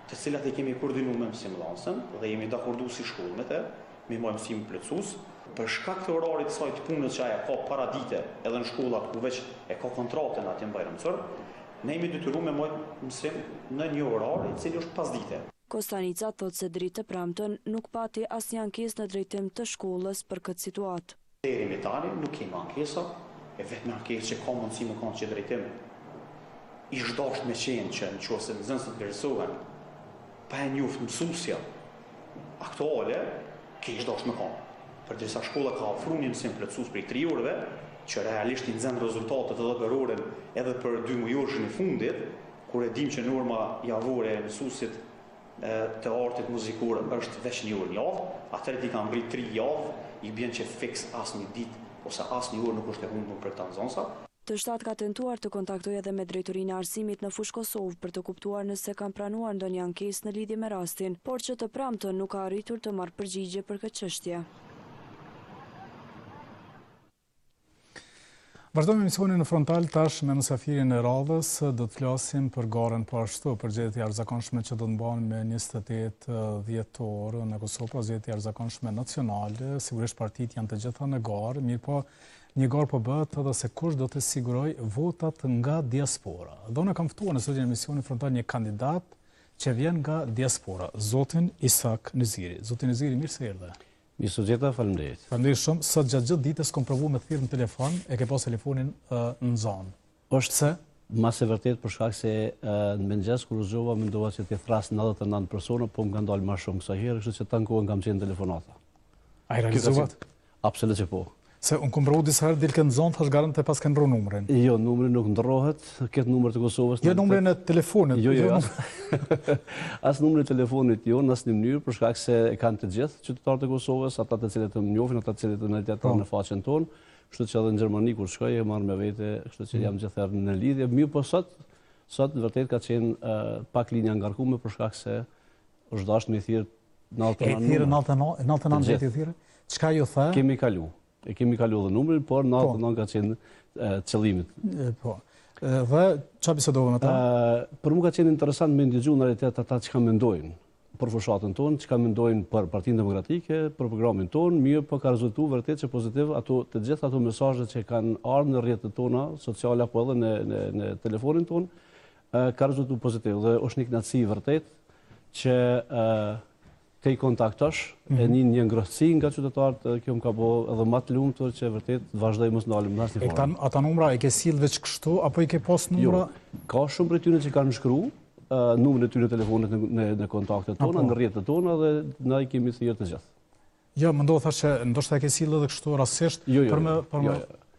të cilat e kemi koordinuar me mësimdhënësin dhe jemi dakordu si shkollë me të, me marrë mësim plotësues. Për shkak të orarit të saj të punës që aja ka paradite edhe në shkollat ku veç e ka kontratën atje në Bajramsor, ne jemi detyruar me marrë mësim në një orar i cili është pasdite. Kostanica thot se dritë të premten nuk pati asnjë ankesë në drejtim të shkollës për këtë situatë. Deri me tani nuk kemi ankesa, e vetëm ankesë që ka mundësi më kanë që drejtim i zhdasht me qenë që nëse nxënësit vlerësohen pa e njoft mësuesja aktuale, ke i zhdasht me kanë. Përderisa shkolla ka ofruar një mësim plotësues për 3 orëve, që realisht i nxjerr rezultatet edhe për orën edhe për 2 mujorëshin e fundit, kur e dim që norma javore e mësuesit të artit muzikor është veç një orë në javë, atëherë ti kanë ngrit 3 javë, i bën që fiks asnjë ditë ose asnjë orë nuk është e humbur për këta nxënësa. Të shtatë ka tentuar të kontaktojë edhe me drejtorinë e arsimit në Fushë Kosovë për të kuptuar nëse kanë pranuar ndonjë ankesë në lidhje me rastin, por që të premten nuk ka arritur të marrë përgjigje për këtë çështje. Vazhdojmë emisionin në frontal tash me mësafirin e radhës, do të flasim për garën po ashtu, për zgjedhjet e jashtëzakonshme që do të mbahen me 28 dhjetor në Kosovë, pra zgjedhjet e jashtëzakonshme nacionale, sigurisht partitë janë të gjitha në garë, mirë po një garë po bëhet edhe se kush do të siguroj votat nga diaspora. Dhe unë kam ftuar në studion e emisionit frontal një kandidat që vjen nga diaspora, zotin Isak Nëziri. Zotin Nëziri, mirë se erdhe. Mirë se gjeta, faleminderit. Faleminderit shumë. Sot gjatë ditës kom provu me thirr në telefon, e ke pas telefonin në zonë. Është se mas e vërtet për shkak se në mëngjes kur u zgjova mendova se të thras 99 persona, po më kanë dalë më shumë kësaj herë, kështu që tankohen kam qenë telefonata. Ai realizuat? Absolutisht po. Se unë kom provu disa herë dilke në zonë, thash garant e pas kanë ndro numrin. Jo, numri nuk ndrohet, këtë numër të Kosovës. Jo numrin e telefonit. Jo. As numri i telefonit jo, në asnjë mënyrë, për shkak se e kanë të gjithë qytetarët e Kosovës, ata të cilët më njohin, ata të cilët më ndjetojnë në faqen tonë, kështu që edhe në Gjermani kur shkoj e marr me vete, kështu që jam gjithherë në lidhje. Mirë, po sot vërtet ka qenë pak linja ngarkuar për shkak se është dashur me thirr 99 çka ju tha? Kemi kalu. E kemi kalu dhe numrin, por 99 ka qenë qëllimit. Po. Dhe çfarë bisedove me ta? Për mua ka qenë interesant me ndëgju në realitet ata çka mendojnë. për fushatën tonë, që ka mendojnë për Partinë Demokratike, për programin tonë, mirë po ka rezultu vërtet që pozitiv të gjitha ato mesazhe që kanë ardhur në rrjetet tona sociale apo edhe në telefonin tonë, ka rezultu pozitiv dhe është një kënaqësi vërtet që te I kontaktosh e një ngrohtësi nga qytetarët, kjo më ka bo edhe më të lumtur që vërtet vazhdoj mos ndalim në asnjë formë. Ata numra e ke sill veç kështu apo I ke pas numra? Jo, ka shumë prej tyre që kanë shkruar numrin e tyre telefonit në kontaktet tona, në rrjetet tona dhe na I kemi thirrë të gjithë. Jo, më ndodh thashë ndoshta e ke sill edhe kështu rastësisht për më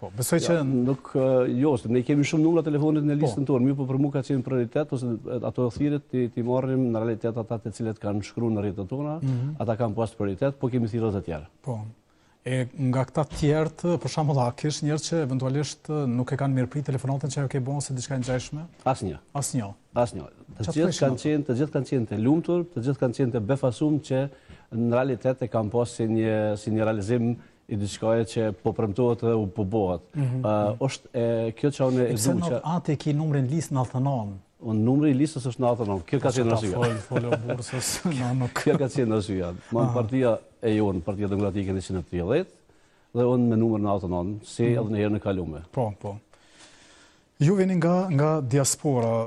po, besoj që nuk ne kemi shumë numra telefonit në listën tonë, mirë po për mua ka qenë prioritet ose ato thirrjet ti marrim në realitet ata të cilët kanë shkruar në rrjetet tona, ata kanë pas prioritet, po kemi thirrje të tjera. Po. E nga këta tjerët, për shembull, a kish njerëz që eventualisht nuk e kanë mirëprit telefonatën që ajo ke bën se diçka ngjashme? Asnjë. Asnjë. Të gjithë kanë qenë të lumtur, të gjithë kanë qenë të befasum që në realitet e kanë pas si një realizim I diçkaje që po premtohet dhe po bëhet. Është kjo që unë e du që... Pse atë ki numrin listë në 99? Numri I listës është në 99, kjo ka qenë arsyeja. Folë o bursës, kjo ka qenë arsyeja. Ma partia e jonë, Partia Demokratike në 130, dhe unë me numër në 99, si edhe në herë në kalume. Po. Ju vini nga diaspora,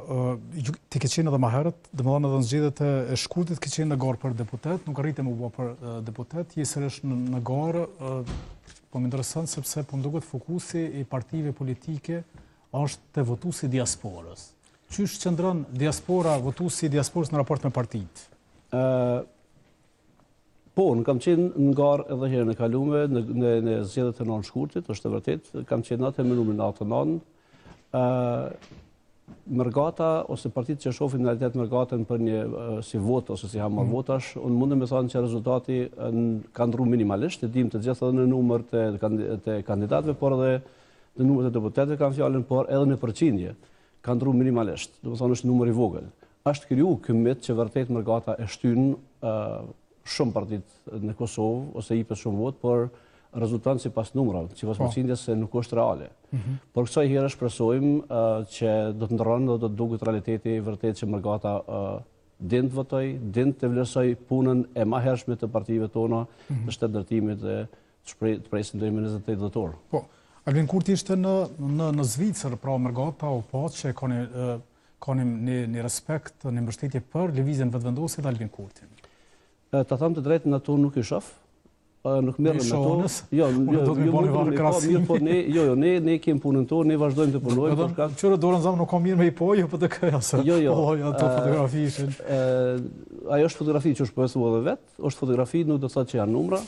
ti ke qenë edhe më herët, domethënë edhe në zgjedhjet e shkurtit ke qenë në garë për deputet, nuk arrite më bua për deputet, je sërish në garë, po më intereson sepse po më duket fokusi I partive politike është te votuesi diasporës. Qysh qëndron diaspora, votuesi diasporës në raport me partitë? Po, në kam qenë në garë edhe herë në kalume, në zgjedhjet e 9 shkurtit, është e vërtet, kam qenë atë me numrin 99. Mërgata ose partitë që shohin në realitet mërgatën për një si vot ose si hamar votash, unë mundem me thënë që rezultati ka ndrru minimalisht, e dim të gjithë edhe në numër të kandidatëve, por edhe në numër të deputetëve kanë fjalën, por edhe në përqindje ka ndrru minimalisht, do të thonë është numër I vogël. Është kriju ky mit që vërtet mërgata e shtyn shumë partitë në Kosovë ose I jepet shumë vot, por rezulton si pas numrave, që pas përqindjes se nuk është reale. Por kësaj herë shpresojmë që do të ndërronë dhe do të duket realiteti vërtet që mërgata din të votoj, din të vlerësoj punën e ma hershme të partive tona, të shtetëdërtimit dhe të presin deri më 28 dhjetor. Po, Albin Kurti ishte në Zvicër, pra mërgata u pa që kanë një respekt, një mbështetje për lëvizjen vetëvendosje të Albin Kurtin. Ta them të drejtën, ato nuk I shoh. Nuk merrem me to. Jo, ne kemi punën tonë, ne vazhdojmë të punojmë. Qërë dorën zamë nuk ka mirë me I po, jo për të këja, se ato fotografi ishin. Ajo është fotografi që është përvesu edhe vetë, është fotografi, nuk do të thotë që janë numra,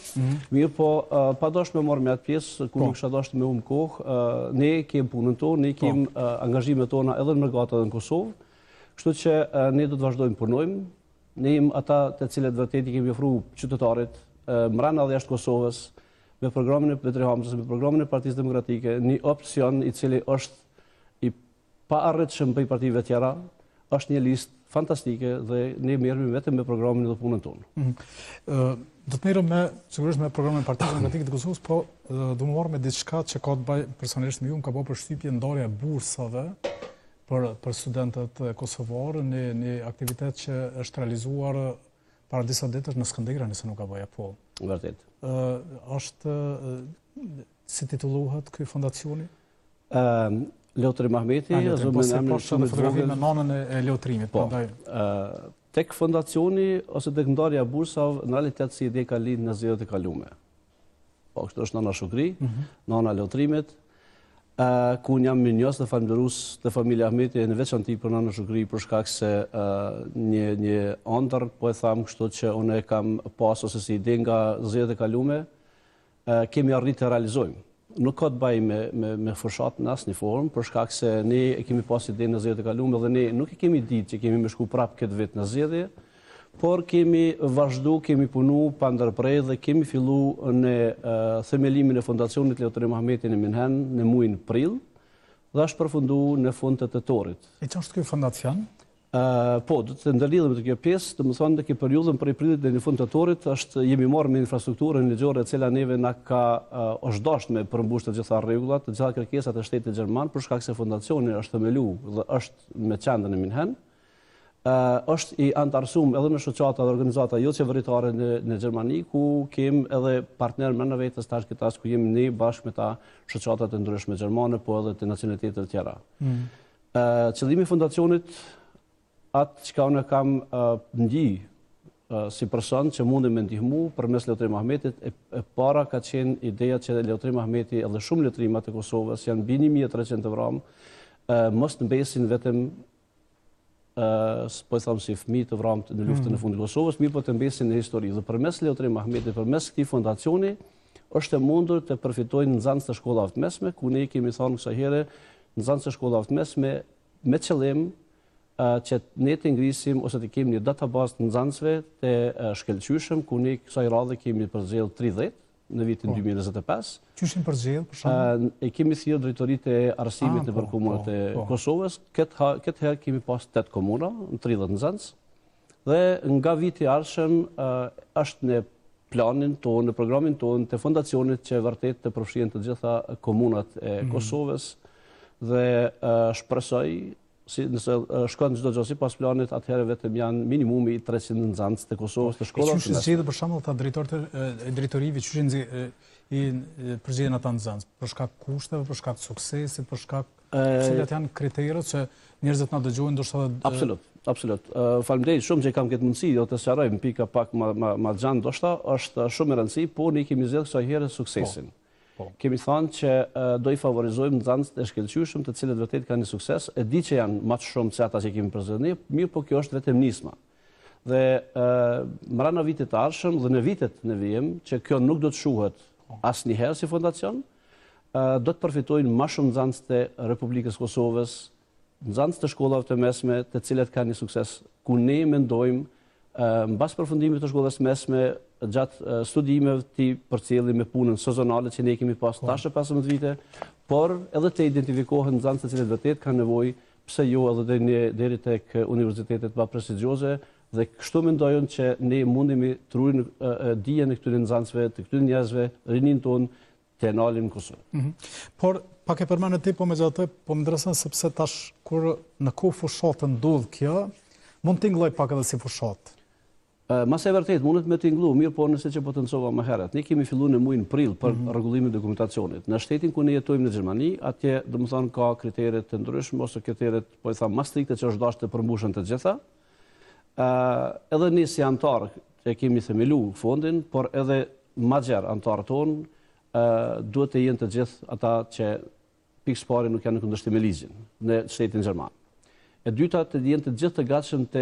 mirë po, pa dosh me marrë me atë pjesë, ku nuk shë dosh me umë kohë, ne kemi punën tonë, ne kemi angazhime tona edhe në mërgata dhe në Kosovë, kështu që ne do të vazhdojmë punojmë, ne jemi ata të cilët vërtet I kemi ofru qytetarit mbrana dhe jashtë Kosovës, me programin e Petri Hamzës, me programin e Partisë Demokratike, një opcion I cili është I pa arritshëm për partive tjera, është një listë fantastike dhe ne merremi vetëm me programin dhe punën tonë. Do të merrem sigurisht me programin e Partisë Demokratike të Kosovës, po do më marr me diçka që ka të bëjë personalisht me ju, më ka bërë përshtypje ndarja e bursave për studentët kosovarë, një aktivitet që është realizuar para disa ditësh në Skënderë, nëse nuk ka bëja po. Vërtet. Është, si titullohet ky fondacioni? Leotri Mahmeti, po se poshtë në fotografi me nanën e Leotrimit. Po, tek fondacioni, ose tek ndarja bursave, në realitet si ide ka lind në zgjedhjet e kalume. Po, kështu është nana Shukri, nana Leotrimit, ku unë jam minjos dhe falënderues të familja Ahmeti në veçanti për nëna Shukri për shkak se një ëndër, po e tham kështu që unë e kam pas ose si ide nga zgjedhjet e kalume, kemi arritë të realizojmë. Nuk ka të bëjë me fushat në asnjë formë, për shkak se ne e kemi pas ide në zgjedhjet e kalume dhe ne nuk e kemi ditë që kemi me shku prapë këtë vit në zgjedhje, por kemi vazhdu, kemi punu pa ndërprej dhe kemi fillu në themelimin e fondacionit Leotri Mahmeti në Minhen në muajin prill dhe është përfundu në fund të tetorit. E që është kjo fondacion? Po, do të ndërlidhemi të kjo pjesë, të më thonë të kjo periudhën për i prillit dhe në fund të tetorit, jemi marrë me infrastrukturën ligjore e cila neve na ka është dasht me përmbush të gjitha rregullat, të gjitha kërkesat e shtetit gjerman, për shkak se fondacioni është themelu dhe është me qendrën në Minhen. është i antarësuar edhe me shoqata dhe organizata jo qeveritare në Gjermani, ku kem edhe partner më në vetës tash këtas ku jemi ne bashkë me ta shoqatat e ndryshme gjermane, po edhe të nacionalitetet të tjera. Qëllimi i fondacionit atë çka unë kam ndjej si person që mundi me ndihmu përmes Leutrim Ahmetit, e para ka qenë ideja që Leutrim Ahmeti edhe shumë leutrimat e Kosovës janë mbi 1300 evram, mos të mbesin vetëm po e thamë si fëmijë të vramt në luftën e fundit të Kosovës, mirë po të mbesin në histori. Dhe përmes Leutrim Ahmetit, përmes këtij fondacioni, është e mundur të përfitojnë nxënës të shkollave të mesme, ku ne kemi thënë kësaj here, nxënës të shkollave të mesme me qëllim që ne të ngrisim ose të kemi një databazë të nxënësve të shkëlqyeshëm, ku ne kësaj radhe kemi përzgjedhur 30 në vitin 2025. Qyshin përzgjedhur për shembull? E kemi thirrur drejtoritë e arsimit të komunat e Kosovës. Këtë herë kemi pas 8 komuna, 30 nxënës. Dhe nga viti i ardhshëm është në planin tonë, në programin tonë të fondacionit që vërtet të përfshihen të gjitha komunat e Kosovës dhe shpresoj nëse shkon çdo gjë sipas planit, atëherë vetëm janë minimumi 300 nxënës të Kosovës të shkollave. Çfarë zgjedhë për shembull ata drejtorët e drejtorive që i përgjigjen ata nxënës? Për shkak kushteve, për shkak suksesit, për shkak cilat janë kriteret që njerëzit na dëgjojnë ndoshta edhe Absolut. Faleminderit shumë që kam këtë mundësi, do të sqarojmë pika pak më gjatë ndoshta, është shumë e rëndësishme, po ne kemi zgjedhur kësaj herë suksesin. Kemi thënë që do i favorizojmë nxënësit e shkëlqyeshëm, të cilët vërtet kanë një sukses, e di që janë më të shumë se ata që kemi përzgjedhur, mirë po kjo është vetëm nisma. Dhe brenda vitit të ardhshëm dhe në vitet në vijim, që kjo nuk do të shuhet asnjëherë si fondacion, do të përfitojnë më shumë nxënës të Republikës Kosovës, nxënës të shkollave të mesme, të cilët kanë një sukses, ku ne mendojmë mbas përfundimit të shkollës mesme, gjatë studimeve ti përcjellim me punën sezonale që ne kemi pas tash 15 vite, por edhe të identifikohen nxënës të cilët vërtet kanë nevojë, pse jo edhe deri tek universitetet më prestigjioze, dhe kështu mendojnë që ne mundemi të ruajmë dijen e këtyre nxënësve, të këtyre njerëzve, rinin tonë të nalin në Kosovë. Por pak e përmendë ti, po megjithatë, po më intereson sepse tash kur në kohë fushatë ndodh kjo, mund të tingëlloj pak edhe si fushatë. Mas e vërtet, mundet me t'inglu, mirë po nëse që po të nësova më herët. Ne kemi fillu në muajin prill për rregullimin e dokumentacionit. Në shtetin ku ne jetojmë në Gjermani, atje domethënë ka kriteret të ndryshme ose kriteret, po i them, më strikte që është dashur të përmbushen të gjitha. Edhe ne si antar që kemi themelu fondin, por edhe më gjerë antarët tonë duhet të jenë të gjithë ata që pikë pari nuk janë në kundërshtim me ligjin në shtetin gjerman. E dyta të jenë të gjithë të gatshëm të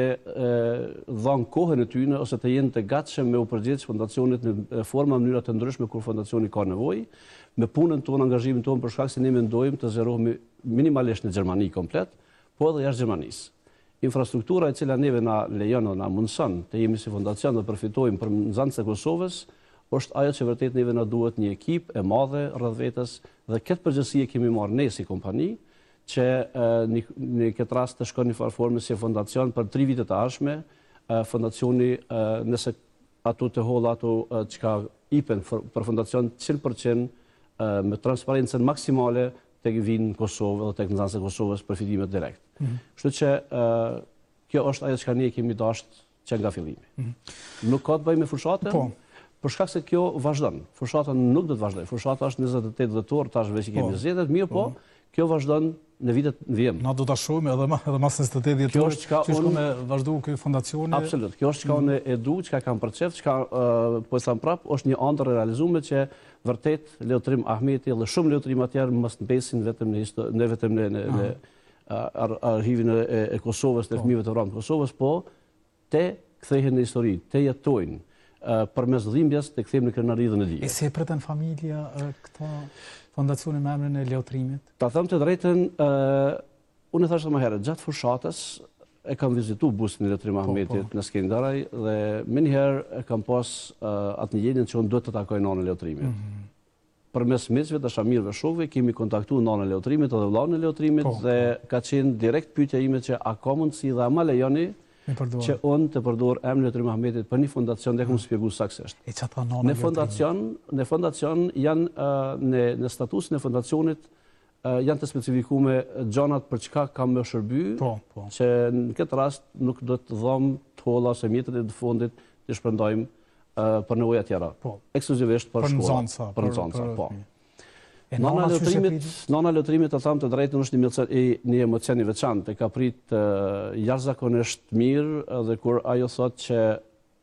dhanë kohën e tyre ose të jenë të gatshëm me u përgjigj fondacionit në forma mënyra të ndryshme kur fondacioni ka nevojë, me punën tonë, angazhimin tonë, për shkak se ne mendojmë të zgjerohemi minimalisht në Gjermani komplet, po edhe jashtë Gjermanisë. Infrastruktura e cila neve na lejon dhe na mundson të jemi si fondacion dhe përfitojmë për nxënësit e Kosovës, është ajo që vërtet neve na duhet një ekip e madhe rreth vetes dhe këtë përgjegjësi e kemi marrë ne si kompani, që në këtë rast të shkon një farforme si fondacion për 3 vite të ardhshme, fondacioni nëse ato të holla ato çka ipen për fondacion 100% me transparencën maksimale tek vinë në Kosovë dhe tek nxënësit e Kosovës përfitimet direkt. Kështu që kjo është ajo çka ne kemi dashur që nga fillimi. Nuk ka të bëjë me fushatën, për shkak se kjo vazhdon. Fushata nuk do të vazhdojë. Fushata është 28 dhjetor, tash veç kemi zgjedhur, mirë po, kjo vazhdon në vitet në vijim. Na do ta shohim edhe mas 28 dhjetor që me vazhdu ky fondacioni. Absolut. Kjo është çka unë e du, çka kam përcjell, çka po e them prap, është një ëndër e realizuar që vërtet Leutrim Ahmeti dhe shumë Leutrim të tjerë mos mbesin vetëm në arhivin e Kosovës, të fëmijëve të vramë të Kosovës, po të kthehen në histori, të jetojnë përmes dhimbjes të kthejmë në krenari dhe në dije. E si e pretën familja këta fondacioni me emrin e Leutrimit? Ta them të drejtën, unë e thashë më herët, gjatë fushatës e kam vizitu busin e Leutrim Ahmetit në Skenderaj dhe minjëherë e kam pas atë një gjenjen që unë duhet të takoj nënën e Leutrimit. Përmes miqve të shamirëve shokëve kemi kontaktuar nënën e Leutrimit edhe vllahun e Leutrimit dhe ka qenë direkt pyetja ime që a ka mundësi dhe a ma lejoni që unë të përdor emrin e Leutrim Ahmetit për një fondacion dhe kam shpjegu saksisht. Në fondacion janë në statusin e fondacionit janë të specifikume gjanat për çka kam më shërby, që në këtë rast nuk do të dhom tolla ose mjetët e të fundit të shpërndajmë për nevoja tjera. Ekskluzivisht për shkolla. Për nxënësa, po. Nona lotërimit të thamë të drejtën është një emocion i veçantë, e ka prit jashtëzakonisht mirë dhe kur ajo thot që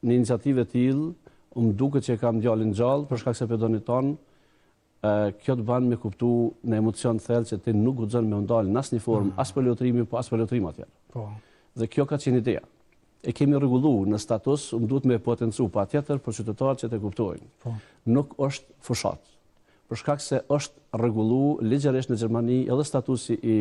në iniciativë të tillë më duket që kam djalin gjallë për shkak se pedonit ton, kjo të ban me kuptu në emocion thellë që ti nuk guxon me ndalë në asnjë formë, as për lotrimin, po as për lotrimin atje. Dhe kjo ka qenë ideja. E kemi rregulluar në status, duhet me potencu patjetër për qytetarët që të kuptojnë. Nuk është fushat. Për shkak se është rregulluar ligjërisht në Gjermani edhe statusi i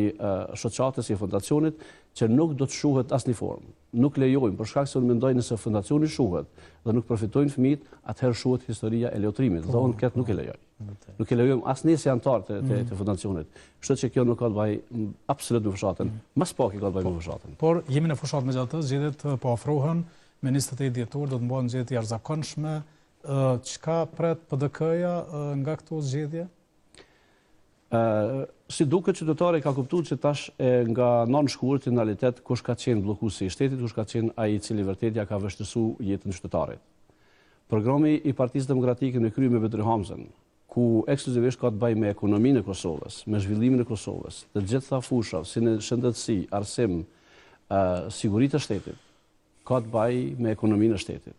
shoqatës i fondacionit që nuk do të shuhet asnjë formë. Nuk lejojmë, për shkak se unë mendoj nëse fondacioni shuhet dhe nuk përfitojnë fëmijët, atëherë shuhet historia e lotrimit. Dhe unë këtë nuk e lejoj. Nuk e lejojmë asnjë si antar të fondacionit. Kështu që kjo nuk ka të bëjë absolut me fushatën. Mas pak i ka të bëjë me fushatën. Por jemi në fushatë megjithatë, zgjedhjet po afrohen, me 28 dhjetor do të mbahen zgjedhje jashtëzakonshme. Çka pret PDK-ja nga këto zgjedhje? Si duket qytetari ka kuptuar që tash nga nënshkurti në realitet kush ka qenë bllokuesi i shtetit, kush ka qenë ai i cili vërtet ja ka vështirësuar jetën e qytetarit. Programi i Partisë Demokratike në krye me Betri Hamzën, ku ekskluzivisht ka të bëjë me ekonominë e Kosovës, me zhvillimin e Kosovës, të gjitha fushat, si në shëndetësi, arsim, siguritë e shtetit, ka të bëjë me ekonominë e shtetit.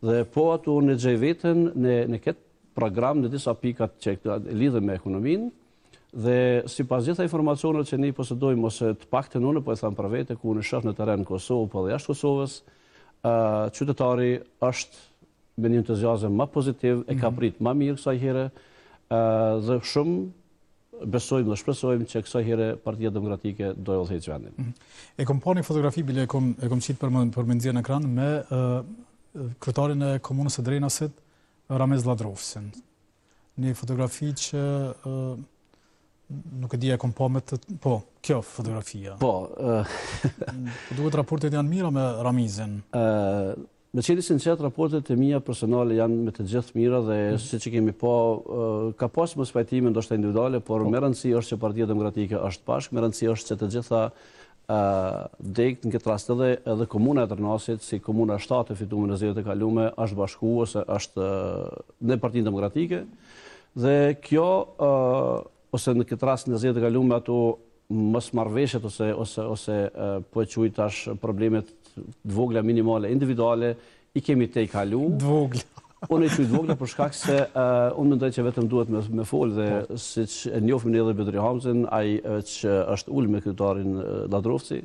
Dhe po ato në gjej veten në këtë program në disa pikat që lidhen me ekonominë, dhe sipas gjitha informacioneve që ne posedojmë ose të paktën unë po e them për vete ku në shoh në terren në Kosovë po dhe jashtë Kosovës, qytetari është me një entuziazëm më pozitiv, e ka prit më mirë kësaj here dhe shumë besojmë dhe shpresojmë që kësaj here Partia Demokratike do e udhëheqë vendin. E kom pa një fotografi bile e kom qitë për me nxjerrë në ekran me kryetarin e komunës së Drenasit, Ramez Ladrovsin. Një fotografi që nuk e di e kom pa me të... Po, kjo fotografia. Po. Duhet raportet janë mira me Ramizin. Me qeni sinqert, raportet e mia personale janë me të gjithë mira dhe si që kemi po, ka pas mos pajtime ndoshta individuale, por me rëndësi është që Partia Demokratike është bashkë, me rëndësi është që të gjitha dekt në këtë rast edhe komuna e Trnasit, si komuna 7 e fituar në zgjedhjet e kaluara, është bashkuar ose është në Partinë Demokratike dhe kjo ose në këtë rast në zgjedhjet e kaluara ato mosmarrveshjet ose po e quaj tash problemet të vogla minimale individuale i kemi te i kalu. Unë e quaj vogla për shkak se unë mendoj që vetëm duhet me fol dhe siç e njohim ne edhe Betri Hamzën, ai që është ulë me kryetarin Ladrovci,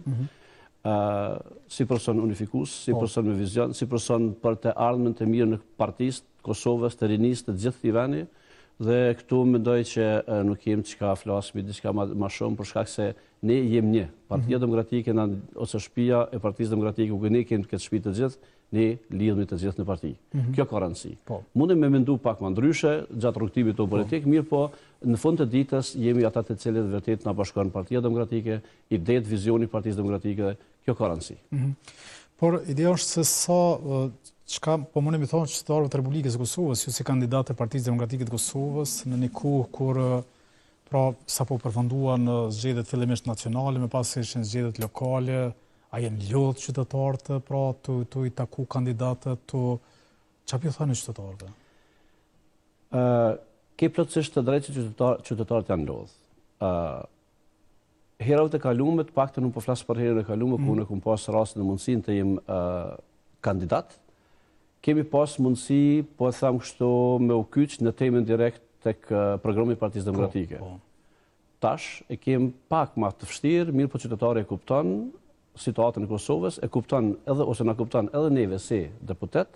si person unifikues, si person me vizion, si person për të ardhmen të mirë në partisë Kosovës, të rinisë të gjithë këtij vendi. Dhe këtu mendoj që nuk kemi çka flasmi diçka më shumë për shkak se ne jemi një. Partia Demokratike ose shtëpia e Partisë Demokratike ku ne kemi këtë shtëpi të gjithë, ne lidhemi të gjithë në parti. Kjo ka rëndësi. Mundem me mendu pak më ndryshe gjatë rrugtimit tonë politik, mirë po në fund të ditës jemi ata të cilët vërtet na bashkon Partia Demokratike, idetë, vizioni i Partisë Demokratike, kjo ka rëndësi. Por ideja është se sa çka po mundemi të thonë qytetarëve të Republikës së Kosovës, ju si kandidat e Partisë Demokratike të Kosovës, në një kohë kur pra sapo përfunduan zgjedhjet fillimisht nacionale, më pas ishin zgjedhjet lokale, a janë lodh qytetarët pra të i taku kandidatët të çfarë ju thonë qytetarëve? Ke plotësisht të drejtë që qytetarët janë lodh. Herët e kaluara, të paktën unë po flas për herën e kaluara ku unë kam pas rastin e mundësinë të jem kandidat. Kemi pas mundësi, po e them kështu, me u kyç në temën direkt tek programi i Partisë Demokratike. Tash e kemi pak më të vështirë, mirë po qytetari e kupton situatën e Kosovës, e kupton edhe ose na kupton edhe neve si deputet,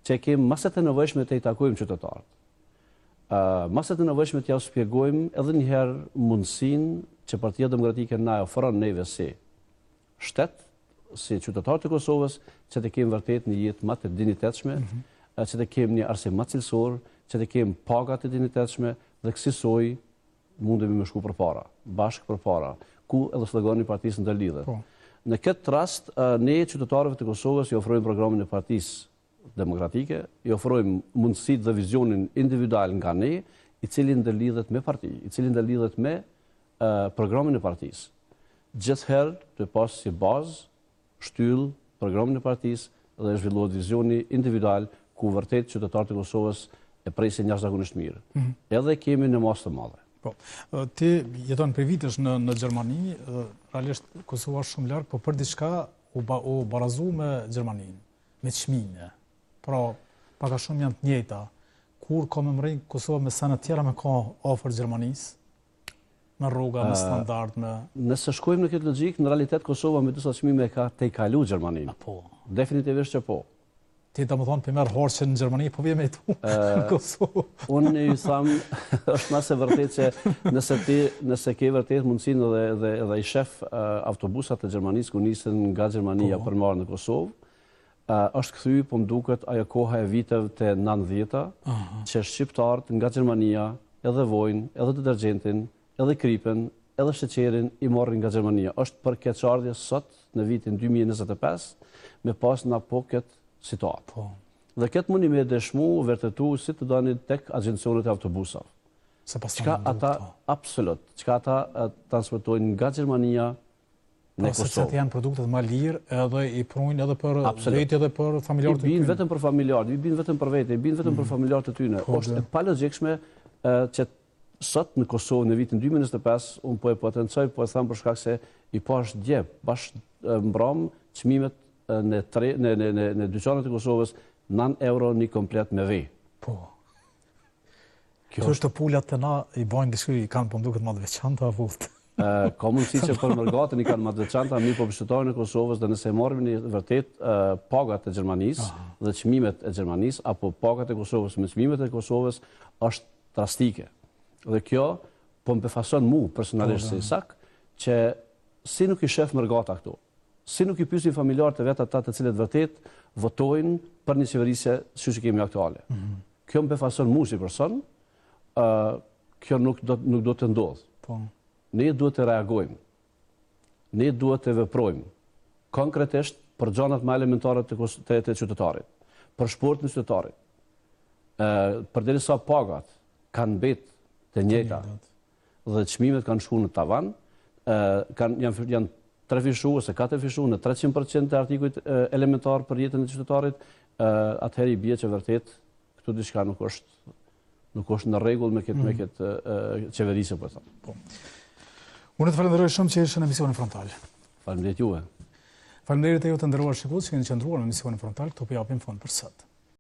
që kemi masat e nevojshme të i takojmë qytetarët. Masat e nevojshme të ja shpjegojmë edhe një herë mundësinë që Partia Demokratike na ofron neve si shtet, si qytetarët e Kosovës, që të kemi vërtet një jetë më të dinjitetshme, që të kemi një arsim më cilësor, që të kemi paga të dinjitetshme dhe kësaj mundemi me shku përpara, bashkë përpara, ku edhe slogani i partisë ndërlidhet. Në këtë rast, ne qytetarëve të Kosovës i ofrojmë programin e Partisë Demokratike, i ofrojmë mundësitë dhe vizionin individual nga ne, i cili ndërlidhet me parti, i cili ndërlidhet me programin e partisë. Gjithherë të pas si bazë, shtyll programin e partisë dhe zhvillohet vizioni individual ku vërtet qytetarët e Kosovës e presin jashtëzakonisht mirë. Edhe kemi në masë të madhe. Po, ti jeton për vitesh në Gjermani, realisht Kosova është shumë larg, po për diçka u barazu me Gjermaninë, me çmime. Pra, paka shumë janë të njëjta. Kur ka me mrejnë Kosova me sene tjera me ka ofër Gjermanisë? Me rruga, me standard, me... Nëse shkojmë në këtë logjikë, në realitet Kosova me disa çmime ka te i kalu Gjermaninë. Po. Definitivisht që po. Ti të më thonë për merë harqen në Gjermani, po vje me tu në Kosovë. Unë ju thamë, është nëse vërtet që nëse ke vërtet mundësinë dhe i shef autobusat e Gjermanisë ku nisën nga Gjermania për marrë në Kosovë, është këthy, po më duket, ajo koha e viteve të 90-ta, që shqiptarët nga Gjermania edhe vojnë, edhe detergjentin, edhe kripen, edhe sheqerin i morrin nga Gjermania. Është për keqardhje sot, në vitin 2025, me pas në po këtë situatë. Dhe këtë mundi me dëshmu, vërtetu, si të dani tek agencionet e autobusave. Qka ata, absolut, qka ata transportojnë nga Gjermania në Kosovë. Se që janë produktet ma lirë, edhe i prujnë edhe për veti edhe për familjarët të tyne. I binë vetëm për familjarët, i binë vetëm për veti, i binë vetëm për familjarët të tyne. Është e pa logjikshme që sot në Kosovë në vitin 2025, unë po e potencoj, po e thamë për shkak se i pash dje, bashkë mbram çmimet në dyqanet e Kosovës, 9 euro një komplet me vej. Po. Kjo është të pullat të na i bajnë dishkri, i kanë pëndu këtë madhë veçanta a vult. Ka mundësi që për mërgatën i kanë madhë veçanta, mi po pështetojnë e Kosovës dhe nëse marrim një vërtet pagat e Gjermanisë dhe çmimet e Gjermanisë, apo pagat e Kosovës me çmimet e Kosovës, është drastike. Dhe kjo po më befason mu personalisht si sak, që si nuk i shef mërgata këtu, si nuk i pyesin familjarët e vetë ata të cilët vërtet votojnë për një qeverisje siç kemi aktuale. Kjo më befason mu si person, kjo nuk do të ndodhë. Ne duhet të reagojmë, ne duhet të veprojmë, konkretisht për gjanat më elementare të qytetarit, për shportin e qytetarit, përderisa pagat kanë mbet të njëjta dhe çmimet kanë shkuar në tavan, janë trefishu ose katërfishu në 300% të artikujt elementar për jetën e qytetarit, atëherë i bie që vërtet këtu diçka nuk është në rregull me këtë qeverisje, po them. Unë të falenderoj shumë që ishë në emisionin frontal. Faleminderit juve. Faleminderit e ju të nderuar shikues që keni qëndruar në emisionin frontal, këtu po japim fond për sot.